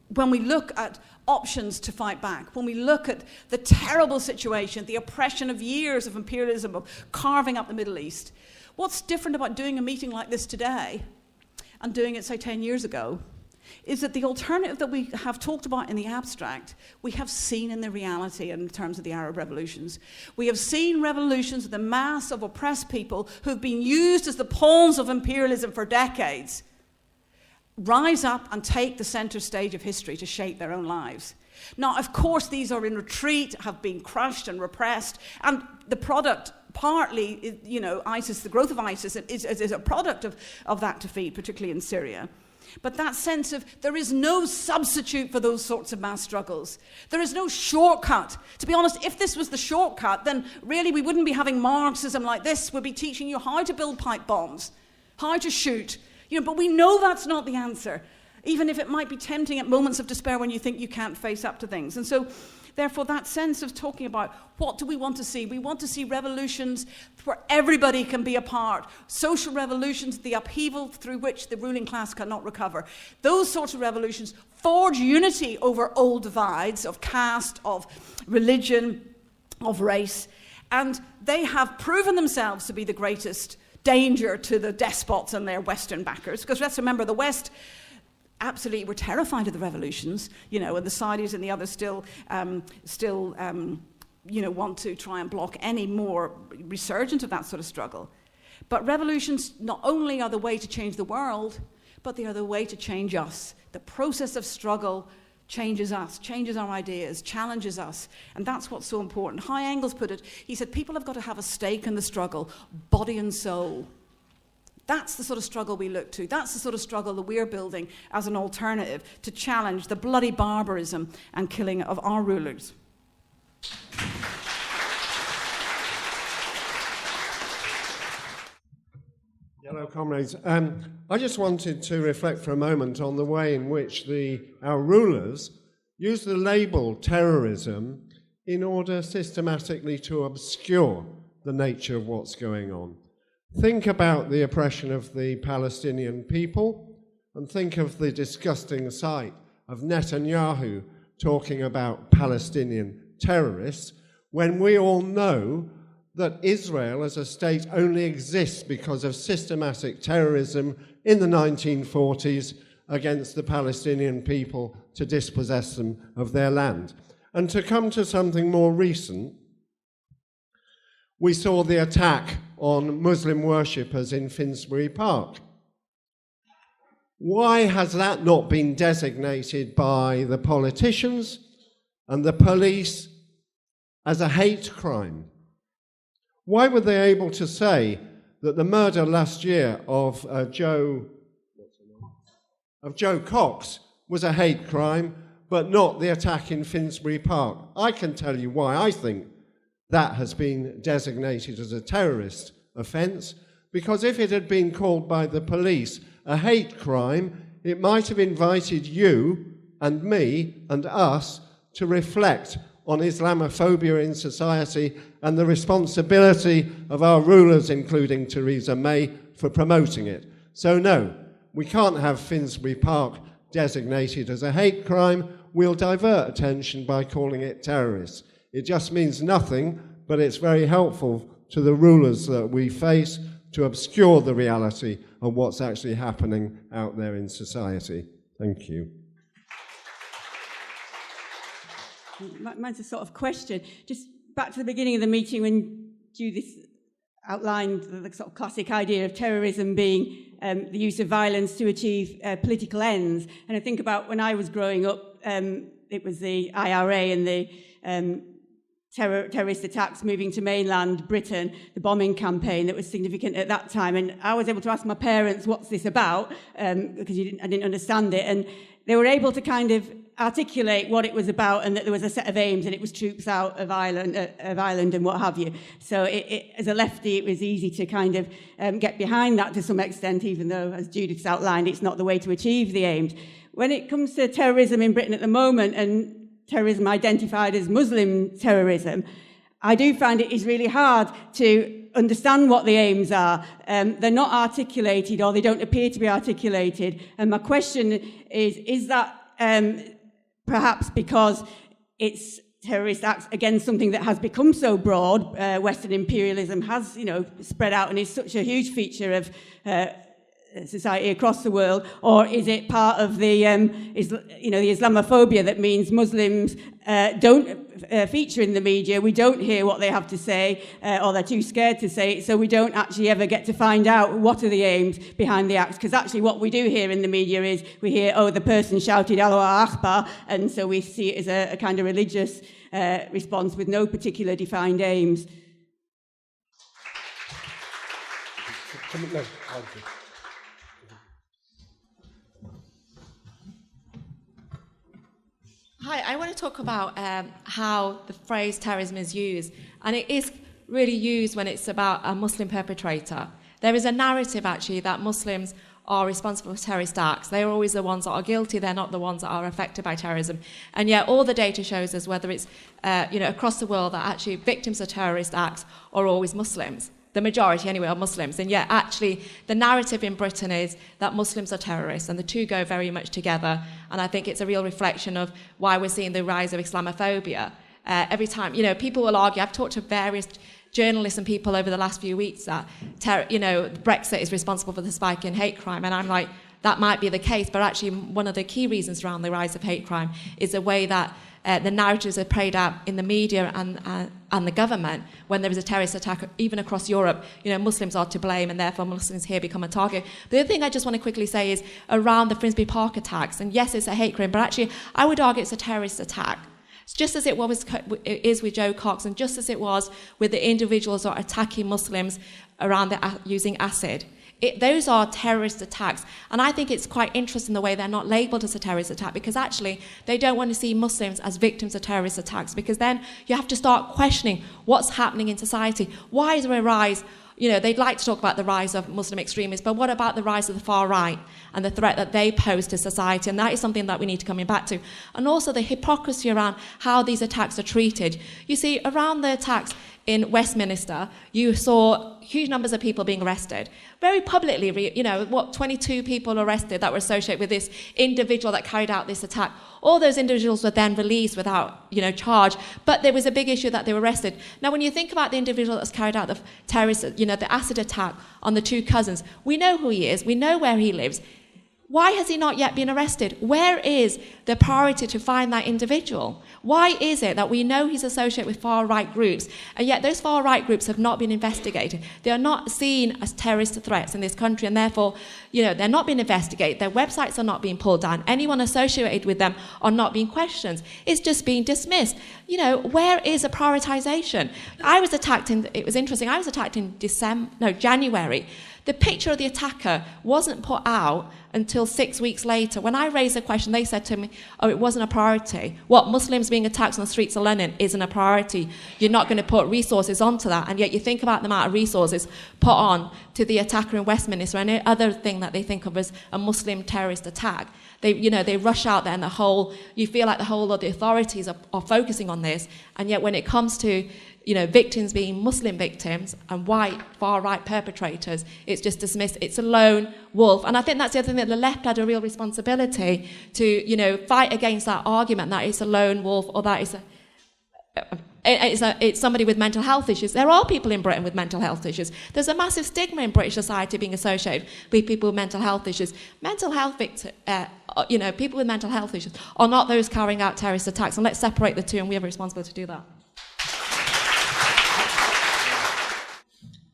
when we look at options to fight back, when we look at the terrible situation, the oppression of years of imperialism, of carving up the Middle East, what's different about doing a meeting like this today and doing it, say, 10 years ago, is that the alternative that we have talked about in the abstract, we have seen in the reality in terms of the Arab revolutions. We have seen revolutions with a mass of oppressed people who've been used as the pawns of imperialism for decades rise up and take the center stage of history to shape their own lives. Now, of course, these are in retreat, have been crushed and repressed, and the product partly, ISIS, the growth of ISIS is a product of that defeat, particularly in Syria. But that sense of there is no substitute for those sorts of mass struggles. There is no shortcut. To be honest, if this was the shortcut, then really we wouldn't be having Marxism like this. We'd be teaching you how to build pipe bombs, how to shoot. But we know that's not the answer, even if it might be tempting at moments of despair when you think you can't face up to things. And so, therefore, that sense of talking about what do we want to see? We want to see revolutions where everybody can be a part. Social revolutions, the upheaval through which the ruling class cannot recover. Those sorts of revolutions forge unity over old divides of caste, of religion, of race. And they have proven themselves to be the greatest danger to the despots and their Western backers. Because let's remember, the West absolutely were terrified of the revolutions, and the Saudis and the others still want to try and block any more resurgence of that sort of struggle. But revolutions not only are the way to change the world, but they are the way to change us. The process of struggle changes us, changes our ideas, challenges us. And that's what's so important. How Engels put it, he said, people have got to have a stake in the struggle, body and soul. That's the sort of struggle we look to. That's the sort of struggle that we're building as an alternative to challenge the bloody barbarism and killing of our rulers. Hello, comrades. I just wanted to reflect for a moment on the way in which our rulers use the label terrorism in order systematically to obscure the nature of what's going on. Think about the oppression of the Palestinian people, and think of the disgusting sight of Netanyahu talking about Palestinian terrorists, when we all know that Israel as a state only exists because of systematic terrorism in the 1940s against the Palestinian people to dispossess them of their land. And to come to something more recent, we saw the attack on Muslim worshippers in Finsbury Park. Why has that not been designated by the politicians and the police as a hate crime? Why were they able to say that the murder last year of Joe Cox was a hate crime, but not the attack in Finsbury Park? I can tell you why I think that has been designated as a terrorist offence, because if it had been called by the police a hate crime, it might have invited you and me and us to reflect on Islamophobia in society and the responsibility of our rulers, including Theresa May, for promoting it. So no, we can't have Finsbury Park designated as a hate crime. We'll divert attention by calling it terrorist. It just means nothing, but it's very helpful to the rulers that we face to obscure the reality of what's actually happening out there in society. Thank you. Mine's a sort of question. Just back to the beginning of the meeting when Judith outlined the sort of classic idea of terrorism being the use of violence to achieve political ends. And I think about when I was growing up, it was the IRA and the terrorist attacks moving to mainland Britain, the bombing campaign that was significant at that time. And I was able to ask my parents, what's this about? Because I didn't understand it. And they were able to kind of articulate what it was about and that there was a set of aims and it was troops out of Ireland and what have you. So as a lefty, it was easy to kind of get behind that to some extent, even though, as Judith's outlined, it's not the way to achieve the aims. When it comes to terrorism in Britain at the moment and terrorism identified as Muslim terrorism, I do find it is really hard to understand what the aims are. They're not articulated, or they don't appear to be articulated. And my question is that perhaps because it's terrorist acts against something that has become so broad, Western imperialism has, spread out and is such a huge feature of society across the world, or is it part of the the Islamophobia that means Muslims don't feature in the media, we don't hear what they have to say, or they're too scared to say it, so we don't actually ever get to find out what are the aims behind the acts, because actually what we do hear in the media is we hear, oh, the person shouted Allahu Akbar, and so we see it as a kind of religious response with no particular defined aims. Hi, I want to talk about how the phrase terrorism is used, and it is really used when it's about a Muslim perpetrator. There is a narrative, actually, that Muslims are responsible for terrorist acts. They are always the ones that are guilty, they're not the ones that are affected by terrorism. And yet all the data shows us, whether it's across the world, that actually victims of terrorist acts are always Muslims. The majority, anyway, are Muslims. And yet, actually, the narrative in Britain is that Muslims are terrorists, and the two go very much together. And I think it's a real reflection of why we're seeing the rise of Islamophobia. Every time, people will argue, I've talked to various journalists and people over the last few weeks that, Brexit is responsible for the spike in hate crime. And I'm like, that might be the case, but actually one of the key reasons around the rise of hate crime is the way that the narratives are played out in the media and the government when there is a terrorist attack, even across Europe. Muslims are to blame, and therefore Muslims here become a target. The other thing I just want to quickly say is around the Finsbury Park attacks, and yes, it's a hate crime, but actually I would argue it's a terrorist attack. Just as it is with Joe Cox, and just as it was with the individuals who are attacking Muslims around using acid. Those are terrorist attacks. And I think it's quite interesting the way they're not labelled as a terrorist attack, because actually they don't want to see Muslims as victims of terrorist attacks, because then you have to start questioning what's happening in society. Why is there a rise? They'd like to talk about the rise of Muslim extremists, but what about the rise of the far right and the threat that they pose to society? And that is something that we need to come back to. And also the hypocrisy around how these attacks are treated. You see, around the attacks, in Westminster, you saw huge numbers of people being arrested. Very publicly, 22 people arrested that were associated with this individual that carried out this attack. All those individuals were then released without, charge, but there was a big issue that they were arrested. Now, when you think about the individual that's carried out the terrorist, the acid attack on the two cousins, we know who he is, we know where he lives. Why has he not yet been arrested? Where is the priority to find that individual? Why is it that we know he's associated with far-right groups, and yet those far-right groups have not been investigated? They are not seen as terrorist threats in this country, and therefore, they're not being investigated. Their websites are not being pulled down. Anyone associated with them are not being questioned. It's just being dismissed. Where is the prioritization? It was interesting, I was attacked in January. The picture of the attacker wasn't put out until 6 weeks later. When I raised the question, they said to me, it wasn't a priority. What, Muslims being attacked on the streets of London isn't a priority. You're not going to put resources onto that. And yet you think about the amount of resources put on to the attacker in Westminster and other thing that they think of as a Muslim terrorist attack. They rush out there and you feel like the whole of the authorities are focusing on this. And yet when it comes to victims being Muslim victims and white, far-right perpetrators, it's just dismissed. It's a lone wolf. And I think that's the other thing, that the left had a real responsibility to, fight against that argument that it's a lone wolf or that it's somebody with mental health issues. There are people in Britain with mental health issues. There's a massive stigma in British society being associated with people with mental health issues. Mental health people with mental health issues are not those carrying out terrorist attacks. And let's separate the two, and we have a responsibility to do that.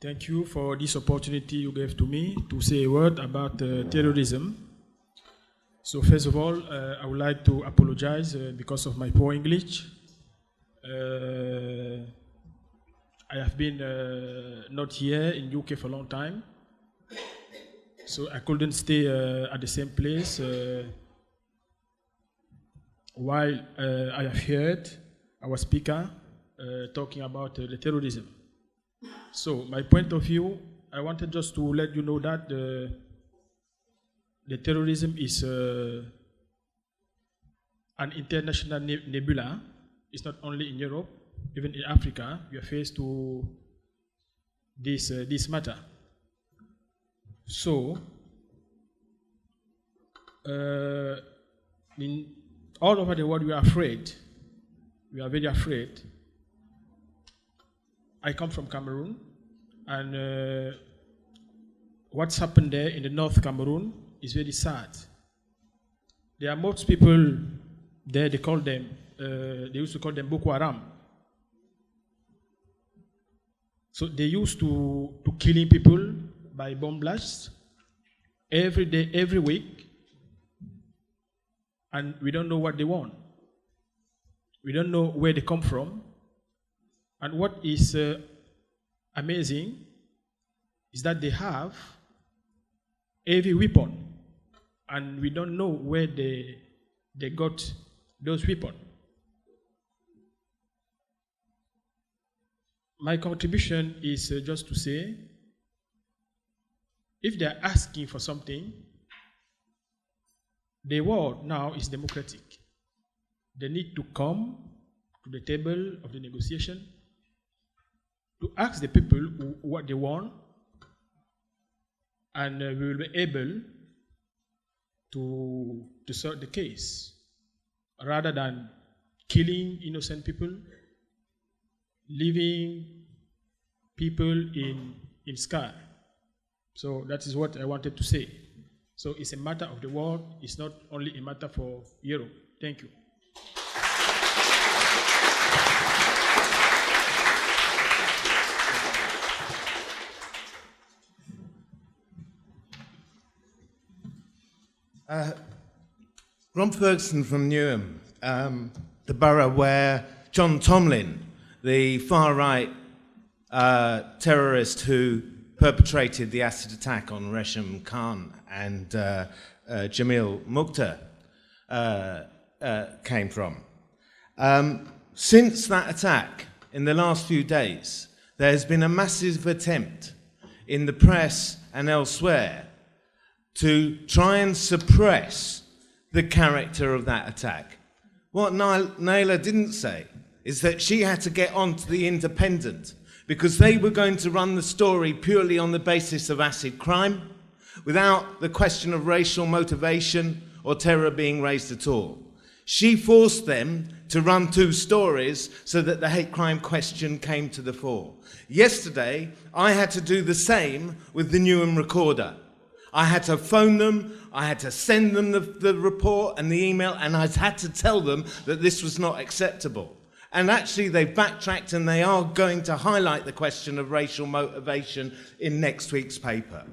Thank you for this opportunity you gave to me to say a word about terrorism. So first of all, I would like to apologize because of my poor English. I have been not here in UK for a long time, so I couldn't stay at the same place while I have heard our speaker talking about the terrorism. So my point of view, I wanted just to let you know that the terrorism is an international nebula. It's not only in Europe, even in Africa, we are faced to this matter. So, all over the world we are afraid. We are very afraid. I come from Cameroon, and what's happened there in the North Cameroon is very sad. There are most people there, they used to call them Boko Haram. So they used to killing people by bomb blasts every day, every week, and we don't know what they want. We don't know where they come from. And what is amazing is that they have heavy weapon, and we don't know where they got those weapons. My contribution is just to say, if they are asking for something, the world now is democratic. They need to come to the table of the negotiation to ask the people what they want, and we will be able to sort the case, rather than killing innocent people, leaving people in scar. So that is what I wanted to say. So it's a matter of the world, it's not only a matter for Europe. Thank you. Ron Ferguson from Newham, the borough where John Tomlin, the far-right terrorist who perpetrated the acid attack on Resham Khan and Jamil Mukhtar, came from. Since that attack, in the last few days, there has been a massive attempt in the press and elsewhere to try and suppress the character of that attack. What Naila didn't say is that she had to get onto The Independent because they were going to run the story purely on the basis of acid crime, without the question of racial motivation or terror being raised at all. She forced them to run two stories so that the hate crime question came to the fore. Yesterday, I had to do the same with the Newham Recorder. I had to phone them, I had to send them the report and the email, and I had to tell them that this was not acceptable. And actually, they've backtracked and they are going to highlight the question of racial motivation in next week's paper.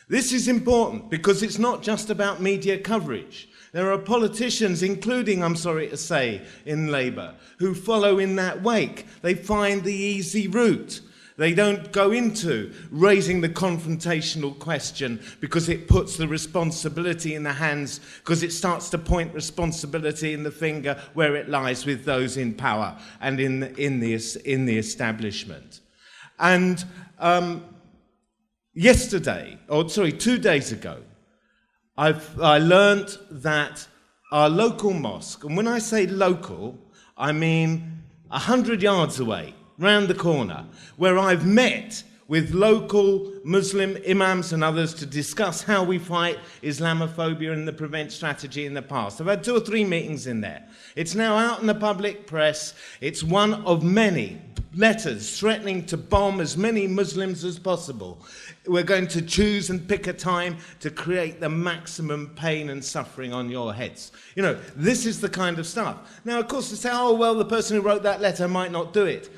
This is important because it's not just about media coverage. There are politicians, including, I'm sorry to say, in Labour, who follow in that wake. They find the easy route. They don't go into raising the confrontational question because it puts the responsibility in the hands, because it starts to point responsibility in the finger where it lies with those in power and in the establishment. And 2 days ago, I learnt that our local mosque, and when I say local, I mean 100 yards away, round the corner, where I've met with local Muslim imams and others to discuss how we fight Islamophobia and the prevent strategy in the past. I've had 2 or 3 meetings in there. It's now out in the public press. It's one of many letters threatening to bomb as many Muslims as possible. We're going to choose and pick a time to create the maximum pain and suffering on your heads. You know, this is the kind of stuff. Now, of course, they say, oh, well, the person who wrote that letter might not do it.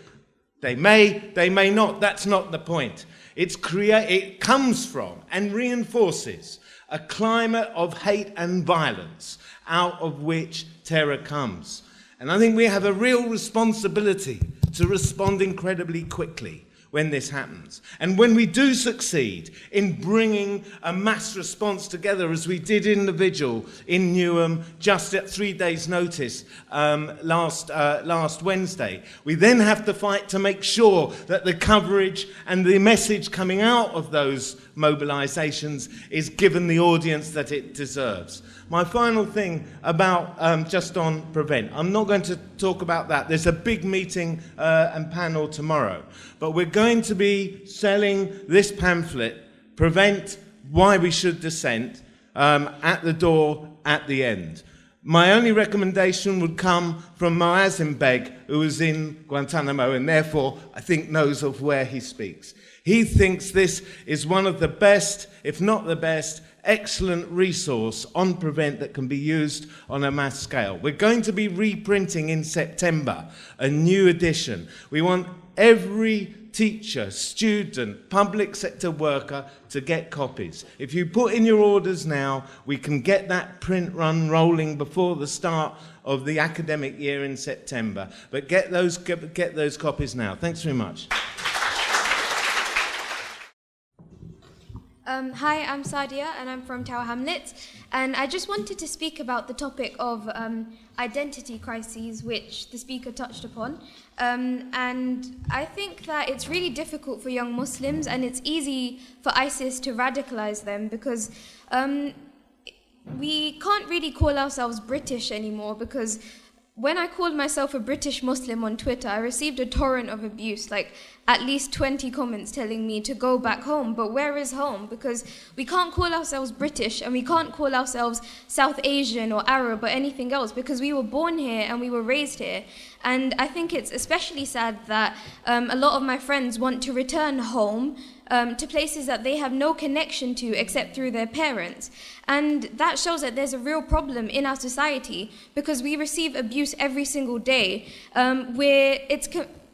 They may not. That's not the point. It comes from and reinforces a climate of hate and violence out of which terror comes. And I think we have a real responsibility to respond incredibly quickly when this happens. And when we do succeed in bringing a mass response together, as we did in the vigil in Newham just at 3 days' notice last Wednesday, we then have to fight to make sure that the coverage and the message coming out of those mobilisations is given the audience that it deserves. My final thing about just on Prevent. I'm not going to talk about that. There's a big meeting and panel tomorrow. But we're going to be selling this pamphlet, Prevent Why We Should Dissent, at the door at the end. My only recommendation would come from Moazzam Beg, who was in Guantanamo and therefore I think knows of where he speaks. He thinks this is one of the best, if not the best, excellent resource on Prevent that can be used on a mass scale. We're going to be reprinting in September a new edition. We want every teacher, student, public sector worker to get copies. If you put in your orders now, we can get that print run rolling before the start of the academic year in September. But get those copies now. Thanks very much. Hi, I'm Sadia and I'm from Tower Hamlets, and I just wanted to speak about the topic of identity crises, which the speaker touched upon. And I think that it's really difficult for young Muslims, and it's easy for ISIS to radicalize them because we can't really call ourselves British anymore, because when I called myself a British Muslim on Twitter, I received a torrent of abuse, like at least 20 comments telling me to go back home. But where is home? Because we can't call ourselves British and we can't call ourselves South Asian or Arab or anything else, because we were born here and we were raised here. And I think it's especially sad that a lot of my friends want to return home to places that they have no connection to except through their parents. And that shows that there's a real problem in our society, because we receive abuse every single day.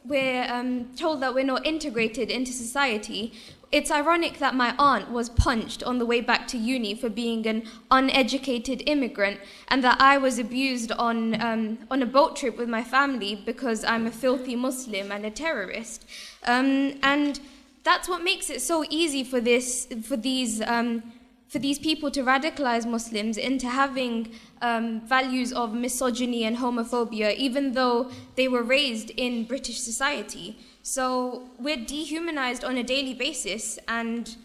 We're told that we're not integrated into society. It's ironic that my aunt was punched on the way back to uni for being an uneducated immigrant, and that I was abused on a boat trip with my family because I'm a filthy Muslim and a terrorist. And that's what makes it so easy for these people to radicalize Muslims into having values of misogyny and homophobia, even though they were raised in British society. So we're dehumanized on a daily basis, and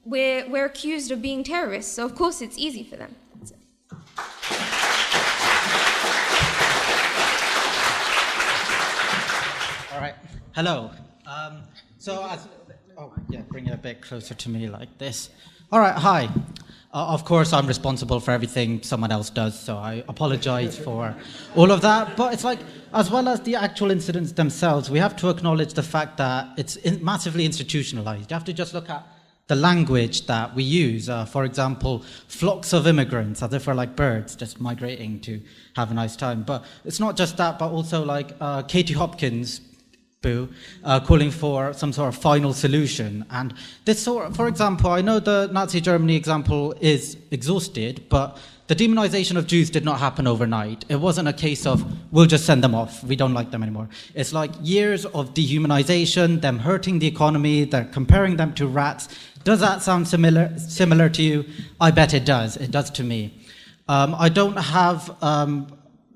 we're accused of being terrorists. So of course it's easy for them. All right. Hello. Bring it a bit closer to me like this. All right, hi. Of course, I'm responsible for everything someone else does, so I apologize for all of that. But it's like, as well as the actual incidents themselves, we have to acknowledge the fact that it's massively institutionalized. You have to just look at the language that we use. For example, flocks of immigrants, as if we're like birds just migrating to have a nice time. But it's not just that, but also like Katie Hopkins, calling for some sort of final solution. And this sort, for example, I know the Nazi Germany example is exhausted, but the demonization of Jews did not happen overnight. It wasn't a case of, we'll just send them off, we don't like them anymore. It's like years of dehumanization, them hurting the economy, they're comparing them to rats. Does that sound similar to you? I bet it does. It does to me. I don't have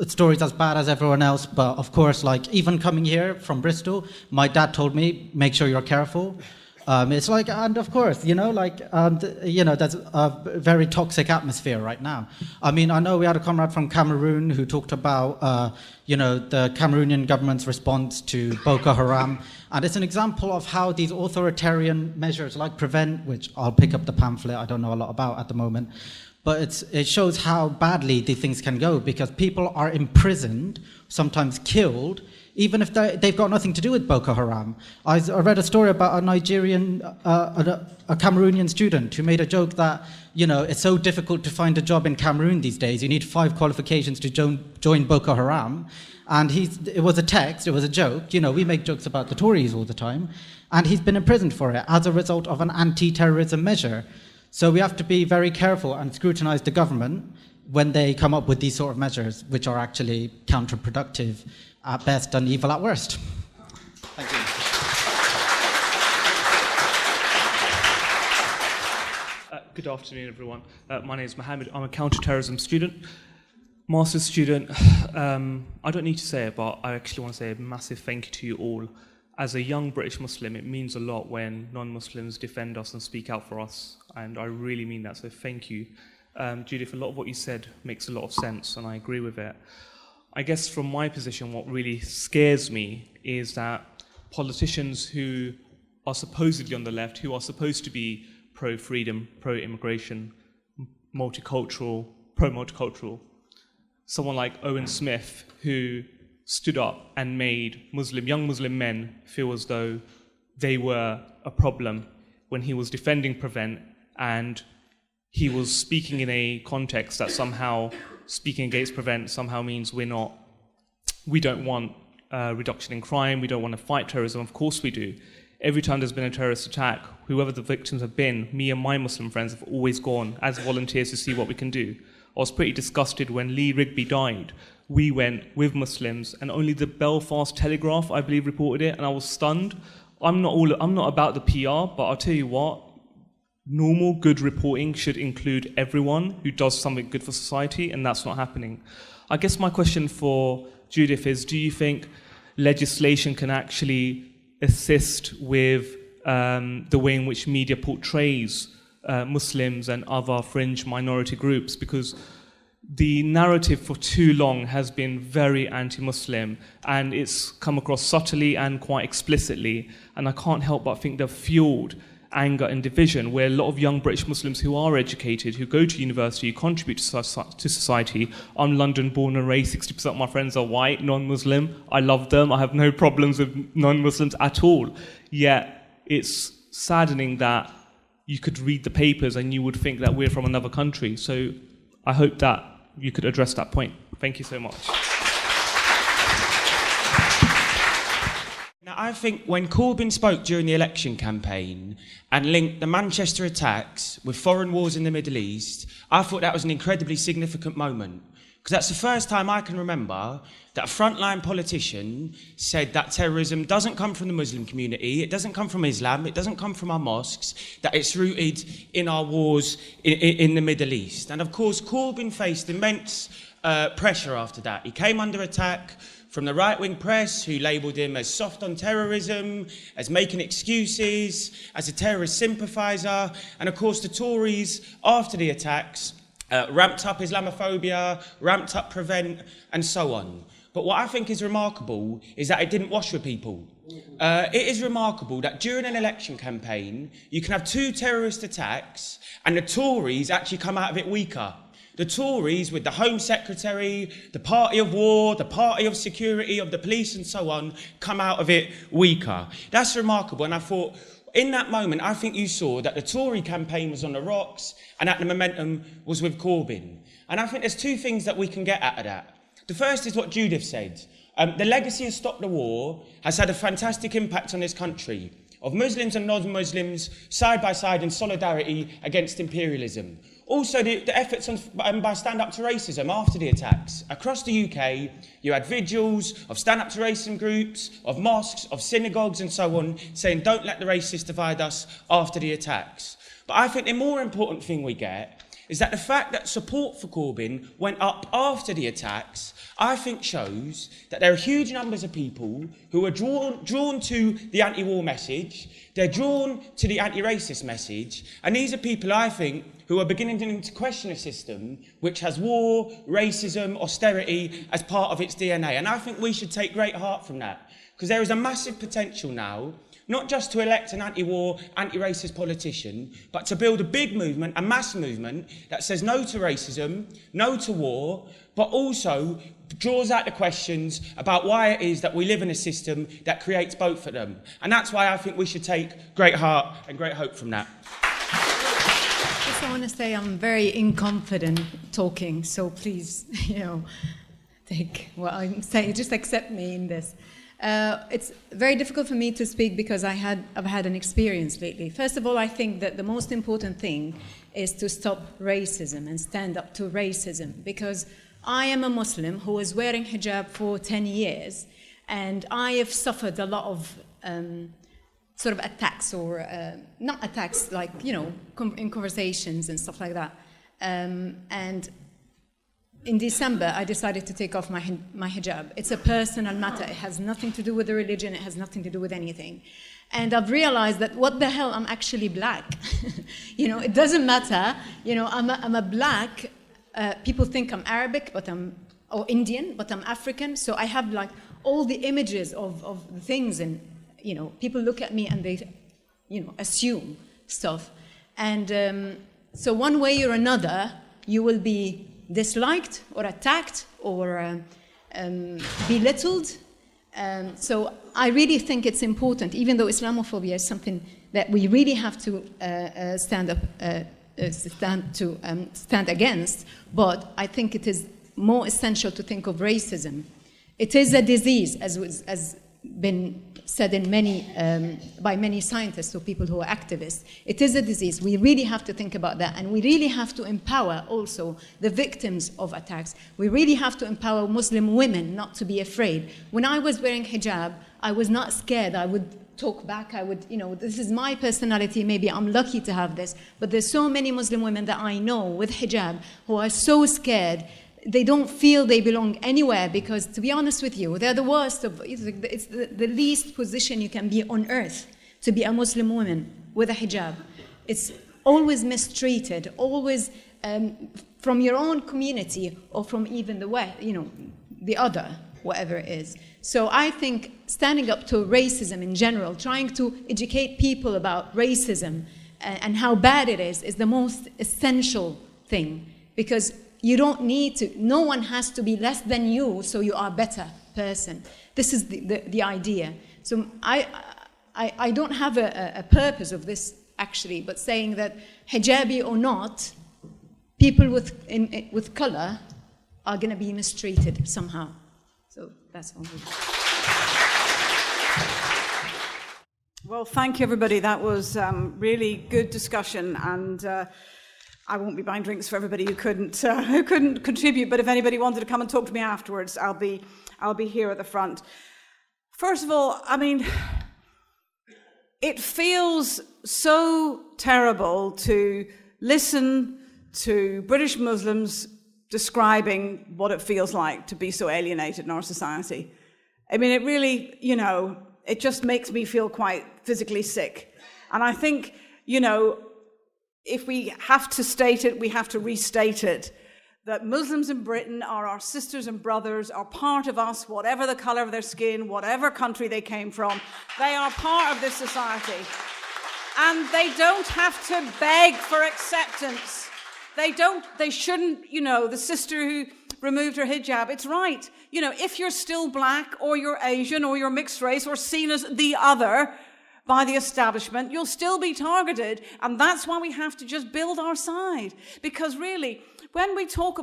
stories as bad as everyone else, but of course, like even coming here from Bristol, my dad told me, make sure you're careful. It's like, and of course, there's a very toxic atmosphere right now. I mean, I know we had a comrade from Cameroon who talked about, the Cameroonian government's response to Boko Haram. And it's an example of how these authoritarian measures like Prevent, which I'll pick up the pamphlet, I don't know a lot about at the moment, but it shows how badly these things can go, because people are imprisoned, sometimes killed, even if they've got nothing to do with Boko Haram. I read a story about a Cameroonian student who made a joke that, it's so difficult to find a job in Cameroon these days. You need 5 qualifications to join Boko Haram. And it was a text, it was a joke. We make jokes about the Tories all the time. And he's been imprisoned for it as a result of an anti-terrorism measure. So we have to be very careful and scrutinize the government when they come up with these sort of measures, which are actually counterproductive at best and evil at worst. Thank you. Good afternoon, everyone. My name is Mohammed. I'm a counter-terrorism student, master's student. I don't need to say it, but I actually want to say a massive thank you to you all. As a young British Muslim, it means a lot when non-Muslims defend us and speak out for us, and I really mean that, so thank you. Judith, a lot of what you said makes a lot of sense, and I agree with it. I guess from my position, what really scares me is that politicians who are supposedly on the left, who are supposed to be pro-freedom, pro-immigration, pro-multicultural, someone like Owen Smith, who stood up and made young Muslim men feel as though they were a problem when he was defending Prevent, and he was speaking in a context that somehow speaking against Prevent somehow means we don't want reduction in crime, we don't want to fight terrorism. Of course we do. Every time there's been a terrorist attack, whoever the victims have been, me and my Muslim friends have always gone as volunteers to see what we can do. I was pretty disgusted when Lee Rigby died. We went with Muslims, and only the Belfast Telegraph, I believe, reported it, and I was stunned. I'm not about the PR, but I'll tell you what, normal good reporting should include everyone who does something good for society, and that's not happening. I guess my question for Judith is, do you think legislation can actually assist with the way in which media portrays Muslims and other fringe minority groups? Because the narrative for too long has been very anti-Muslim, and it's come across subtly and quite explicitly, and I can't help but think they've fueled anger and division, where a lot of young British Muslims who are educated, who go to university, who contribute to society. I'm London born and raised, 60% of my friends are white, non-Muslim. I love them, I have no problems with non-Muslims at all. Yet it's saddening that you could read the papers and you would think that we're from another country. So I hope that you could address that point. Thank you so much. Now, I think when Corbyn spoke during the election campaign and linked the Manchester attacks with foreign wars in the Middle East, I thought that was an incredibly significant moment. Because that's the first time I can remember that a frontline politician said that terrorism doesn't come from the Muslim community, it doesn't come from Islam, it doesn't come from our mosques, that it's rooted in our wars in the Middle East. And of course, Corbyn faced immense pressure after that. He came under attack from the right-wing press, who labelled him as soft on terrorism, as making excuses, as a terrorist sympathiser. And of course, the Tories, after the attacks, ramped up Islamophobia, ramped up Prevent, and so on. But what I think is remarkable is that it didn't wash with people. It is remarkable that during an election campaign, you can have 2 terrorist attacks and the Tories actually come out of it weaker. The Tories, with the Home Secretary, the Party of War, the Party of Security, of the police and so on, come out of it weaker. That's remarkable, and I thought, in that moment, I think you saw that the Tory campaign was on the rocks and that the momentum was with Corbyn. And I think there's 2 things that we can get out of that. The first is what Judith said. The legacy of Stop the War has had a fantastic impact on this country, of Muslims and non-Muslims side by side in solidarity against imperialism. Also, the efforts by Stand Up to Racism after the attacks. Across the UK, you had vigils of Stand Up to Racism groups, of mosques, of synagogues and so on, saying don't let the racists divide us after the attacks. But I think the more important thing we get is that the fact that support for Corbyn went up after the attacks, I think shows that there are huge numbers of people who are drawn to the anti-war message, they're drawn to the anti-racist message, and these are people, I think, who are beginning to question a system which has war, racism, austerity as part of its DNA. And I think we should take great heart from that, because there is a massive potential now, not just to elect an anti-war, anti-racist politician, but to build a big movement, a mass movement that says no to racism, no to war, but also draws out the questions about why it is that we live in a system that creates both of them. And that's why I think we should take great heart and great hope from that. I want to say I'm very inconfident talking, so please, take what I'm saying. Just accept me in this. It's very difficult for me to speak because I've had an experience lately. First of all, I think that the most important thing is to stop racism and stand up to racism, because I am a Muslim who was wearing hijab for 10 years, and I have suffered a lot of sort of attacks, or not attacks, like, in conversations and stuff like that. And in December, I decided to take off my hijab. It's a personal matter. It has nothing to do with the religion. It has nothing to do with anything. And I've realized that, what the hell, I'm actually black. It doesn't matter. I'm a black. People think I'm Arabic, or Indian, but I'm African. So I have like all the images of the things, and people look at me and they, assume stuff. And so one way or another, you will be disliked or attacked or belittled. So I really think it's important, even though Islamophobia is something that we really have to stand against, but I think it is more essential to think of racism. It is a disease, as been said by many scientists or people who are activists. It is a disease. We really have to think about that, and we really have to empower also the victims of attacks. We really have to empower Muslim women not to be afraid. When I was wearing hijab, I was not scared. I would talk back. I would, this is my personality. Maybe I'm lucky to have this, but there's so many Muslim women that I know with hijab who are so scared. They don't feel they belong anywhere, because, to be honest with you, they're the worst it's the least position you can be on earth, to be a Muslim woman with a hijab. It's always mistreated, always from your own community or from even the other, whatever it is. So I think standing up to racism in general, trying to educate people about racism and how bad it is the most essential thing, because you don't need to, no one has to be less than you so you are a better person. This is the idea. So I don't have a purpose of this, actually, but saying that hijabi or not, people with color are going to be mistreated somehow. So that's all. Well, thank you, everybody. That was really good discussion, and I won't be buying drinks for everybody who couldn't contribute. But if anybody wanted to come and talk to me afterwards, I'll be here at the front. First of all, it feels so terrible to listen to British Muslims describing what it feels like to be so alienated in our society. It really, it just makes me feel quite physically sick. And I think, if we have to state it, we have to restate it, that Muslims in Britain are our sisters and brothers, are part of us, whatever the colour of their skin, whatever country they came from. They are part of this society. And they don't have to beg for acceptance. They shouldn't, the sister who removed her hijab, it's right. If you're still black or you're Asian or you're mixed race or seen as the other by the establishment, you'll still be targeted. And that's why we have to just build our side. Because really, when we talk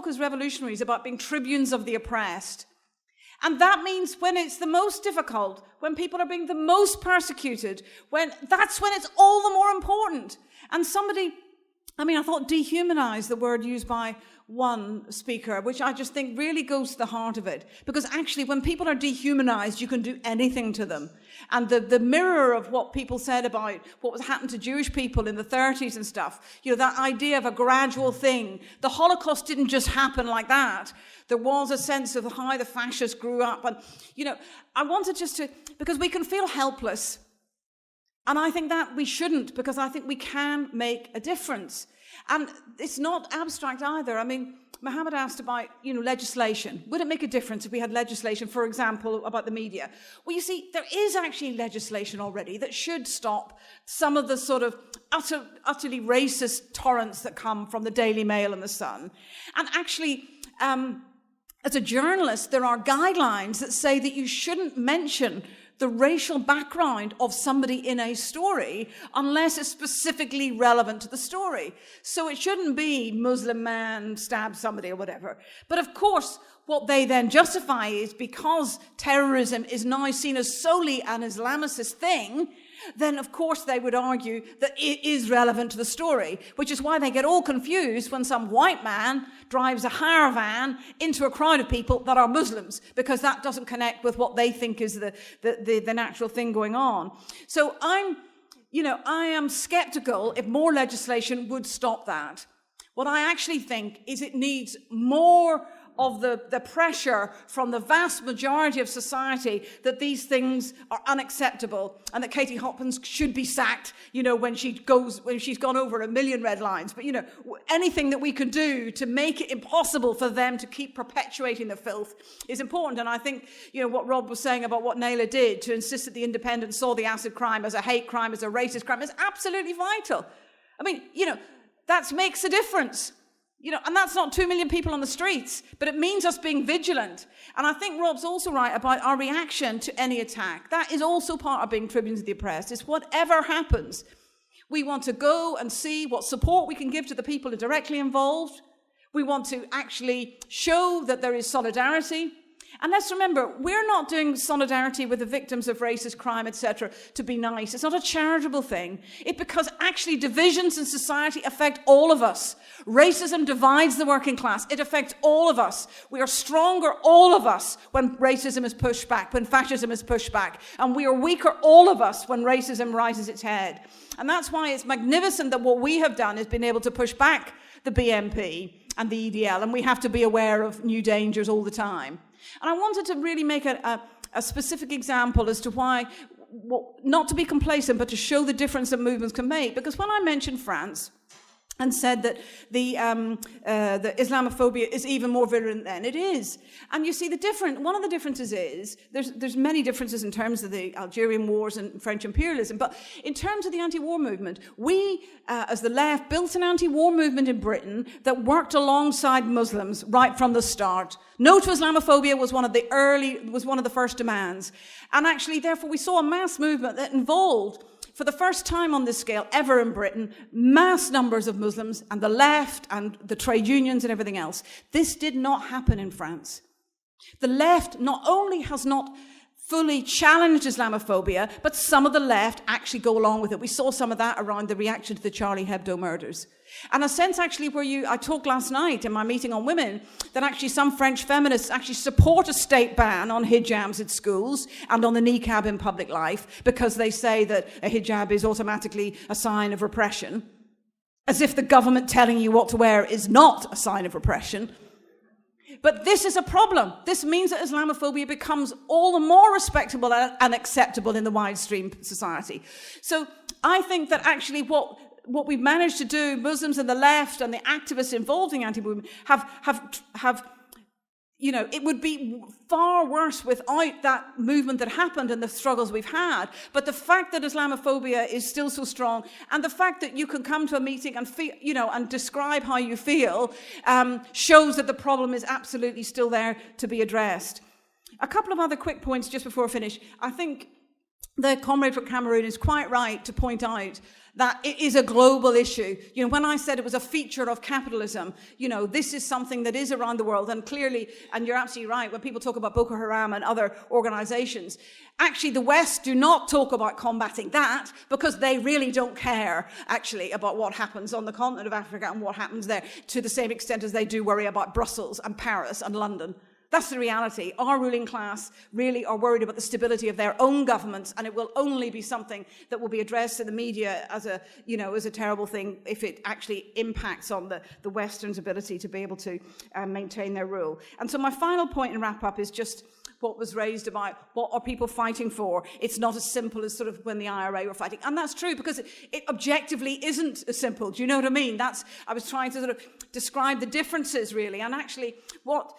as revolutionaries about being tribunes of the oppressed. And that means when it's the most difficult, when people are being the most persecuted, that's when it's all the more important. And I thought dehumanize, the word used by one speaker, which I just think really goes to the heart of it. Because actually, when people are dehumanized, you can do anything to them. And the mirror of what people said about what was happened to Jewish people in the 30s and stuff, that idea of a gradual thing. The Holocaust didn't just happen like that. There was a sense of how the fascists grew up. And, I wanted because we can feel helpless. And I think that we shouldn't, because I think we can make a difference. And it's not abstract either. Mohammed asked about, legislation. Would it make a difference if we had legislation, for example, about the media? Well, you see, there is actually legislation already that should stop some of the sort of utterly racist torrents that come from the Daily Mail and the Sun. And actually, as a journalist, there are guidelines that say that you shouldn't mention the racial background of somebody in a story unless it's specifically relevant to the story. So it shouldn't be Muslim man stabbed somebody or whatever. But of course, what they then justify is because terrorism is now seen as solely an Islamicist thing, then of course they would argue that it is relevant to the story, which is why they get all confused when some white man drives a caravan into a crowd of people that are Muslims, because that doesn't connect with what they think is the natural thing going on. So I am skeptical if more legislation would stop that. What I actually think is it needs more of the pressure from the vast majority of society that these things are unacceptable and that Katie Hopkins should be sacked, when she's gone over 1 million red lines. But, anything that we can do to make it impossible for them to keep perpetuating the filth is important. And I think, what Rob was saying about what Naila did to insist that the Independent saw the acid crime as a hate crime, as a racist crime, is absolutely vital. That makes a difference. And that's not 2 million people on the streets, but it means us being vigilant. And I think Rob's also right about our reaction to any attack. That is also part of being tribunes of the oppressed. It's whatever happens. We want to go and see what support we can give to the people who are directly involved. We want to actually show that there is solidarity. And let's remember, we're not doing solidarity with the victims of racist crime, etc., to be nice. It's not a charitable thing. It's because actually divisions in society affect all of us. Racism divides the working class. It affects all of us. We are stronger, all of us, when racism is pushed back, when fascism is pushed back. And we are weaker, all of us, when racism rises its head. And that's why it's magnificent that what we have done is been able to push back the BNP and the EDL, and we have to be aware of new dangers all the time. And I wanted to really make a specific example as to why, not to be complacent, but to show the difference that movements can make. Because when I mentioned France and said that the Islamophobia is even more virulent than it is. And you see one of the differences is, there's many differences in terms of the Algerian wars and French imperialism, but in terms of the anti-war movement, we, as the left, built an anti-war movement in Britain that worked alongside Muslims right from the start. No to Islamophobia was one of the first demands. And actually, therefore, we saw a mass movement that involved, for the first time on this scale ever in Britain, mass numbers of Muslims and the left and the trade unions and everything else. This did not happen in France. The left not only has not fully challenged Islamophobia, but some of the left actually go along with it. We saw some of that around the reaction to the Charlie Hebdo murders. And a sense actually I talked last night in my meeting on women, that actually some French feminists actually support a state ban on hijabs at schools and on the niqab in public life, because they say that a hijab is automatically a sign of repression, as if the government telling you what to wear is not a sign of repression. But this is a problem. This means that Islamophobia becomes all the more respectable and acceptable in the wide stream society. So I think that actually what what we've managed to do, Muslims and the left and the activists involved in anti-movement have you know, it would be far worse without that movement that happened and the struggles we've had. But the fact that Islamophobia is still so strong, and the fact that you can come to a meeting and feel, you know, and describe how you feel, shows that the problem is absolutely still there to be addressed. A couple of other quick points just before I finish. I think the comrade from Cameroon is quite right to point out that it is a global issue. You know, when I said it was a feature of capitalism, you know, this is something that is around the world, and clearly, and you're absolutely right, when people talk about Boko Haram and other organizations, actually the West do not talk about combating that because they really don't care, actually, about what happens on the continent of Africa and what happens there to the same extent as they do worry about Brussels and Paris and London. That's the reality. Our ruling class really are worried about the stability of their own governments, and it will only be something that will be addressed in the media as a, you know, as a terrible thing if it actually impacts on the Western's ability to be able to maintain their rule. And so my final point and wrap up is just what was raised about what are people fighting for. It's not as simple as sort of when the IRA were fighting. And that's true, because it objectively isn't as simple. Do you know what I mean? I was trying to sort of describe the differences, really. And actually, what,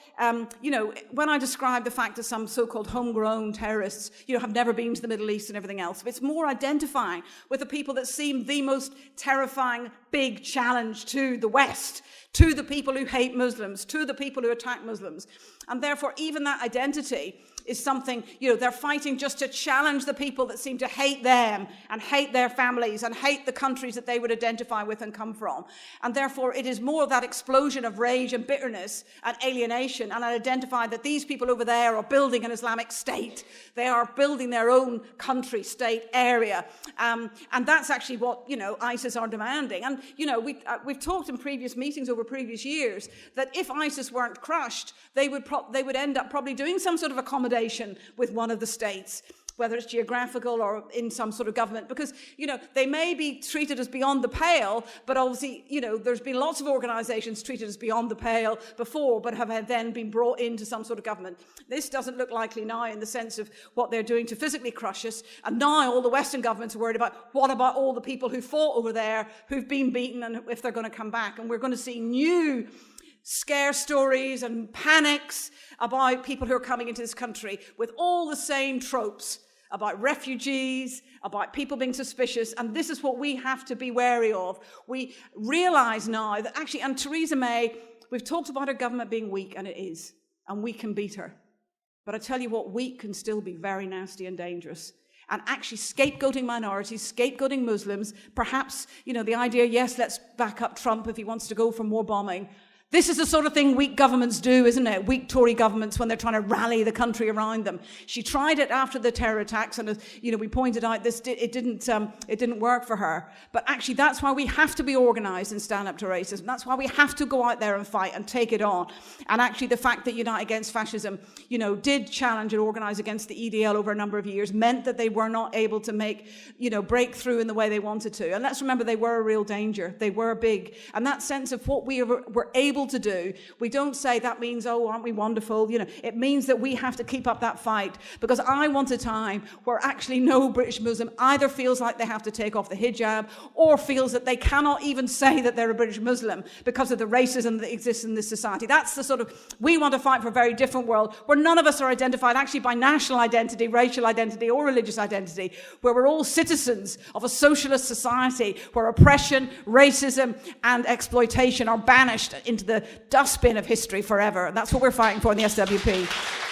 you know, when I describe the fact that some so-called homegrown terrorists, you know, have never been to the Middle East and everything else, it's more identifying with the people that seem the most terrifying big challenge to the West, to the people who hate Muslims, to the people who attack Muslims. And therefore, even that identity is something, you know, they're fighting just to challenge the people that seem to hate them and hate their families and hate the countries that they would identify with and come from. And therefore, it is more of that explosion of rage and bitterness and alienation, and I identify that these people over there are building an Islamic state. They are building their own country, state, area. And that's actually what, you know, ISIS are demanding. And, you know, we've talked in previous meetings over previous years that if ISIS weren't crushed, they would end up probably doing some sort of accommodation with one of the states, whether it's geographical or in some sort of government, because, you know, they may be treated as beyond the pale, but obviously, you know, there's been lots of organizations treated as beyond the pale before, but have then been brought into some sort of government. This doesn't look likely now in the sense of what they're doing to physically crush us, and now all the Western governments are worried about what about all the people who fought over there, who've been beaten, and if they're going to come back. And we're going to see new scare stories and panics about people who are coming into this country with all the same tropes about refugees, about people being suspicious, and this is what we have to be wary of. We realise now that actually, and Theresa May, we've talked about her government being weak, and it is, and we can beat her. But I tell you what, weak can still be very nasty and dangerous. And actually scapegoating minorities, scapegoating Muslims, perhaps, you know, the idea, yes, let's back up Trump if he wants to go for more bombing. This is the sort of thing weak governments do, isn't it? Weak Tory governments when they're trying to rally the country around them. She tried it after the terror attacks, and you know, we pointed out it didn't work for her. But actually, that's why we have to be organised and stand up to racism. That's why we have to go out there and fight and take it on. And actually, the fact that Unite Against Fascism, you know, did challenge and organise against the EDL over a number of years meant that they were not able to make, you know, break through in the way they wanted to. And let's remember, they were a real danger. They were big. And that sense of what we were able to do, we don't say that means, oh, aren't we wonderful? You know, it means that we have to keep up that fight, because I want a time where actually no British Muslim either feels like they have to take off the hijab or feels that they cannot even say that they're a British Muslim because of the racism that exists in this society. That's the sort of, we want to fight for a very different world where none of us are identified actually by national identity, racial identity or religious identity, where we're all citizens of a socialist society where oppression, racism and exploitation are banished into the dustbin of history forever. And that's what we're fighting for in the SWP.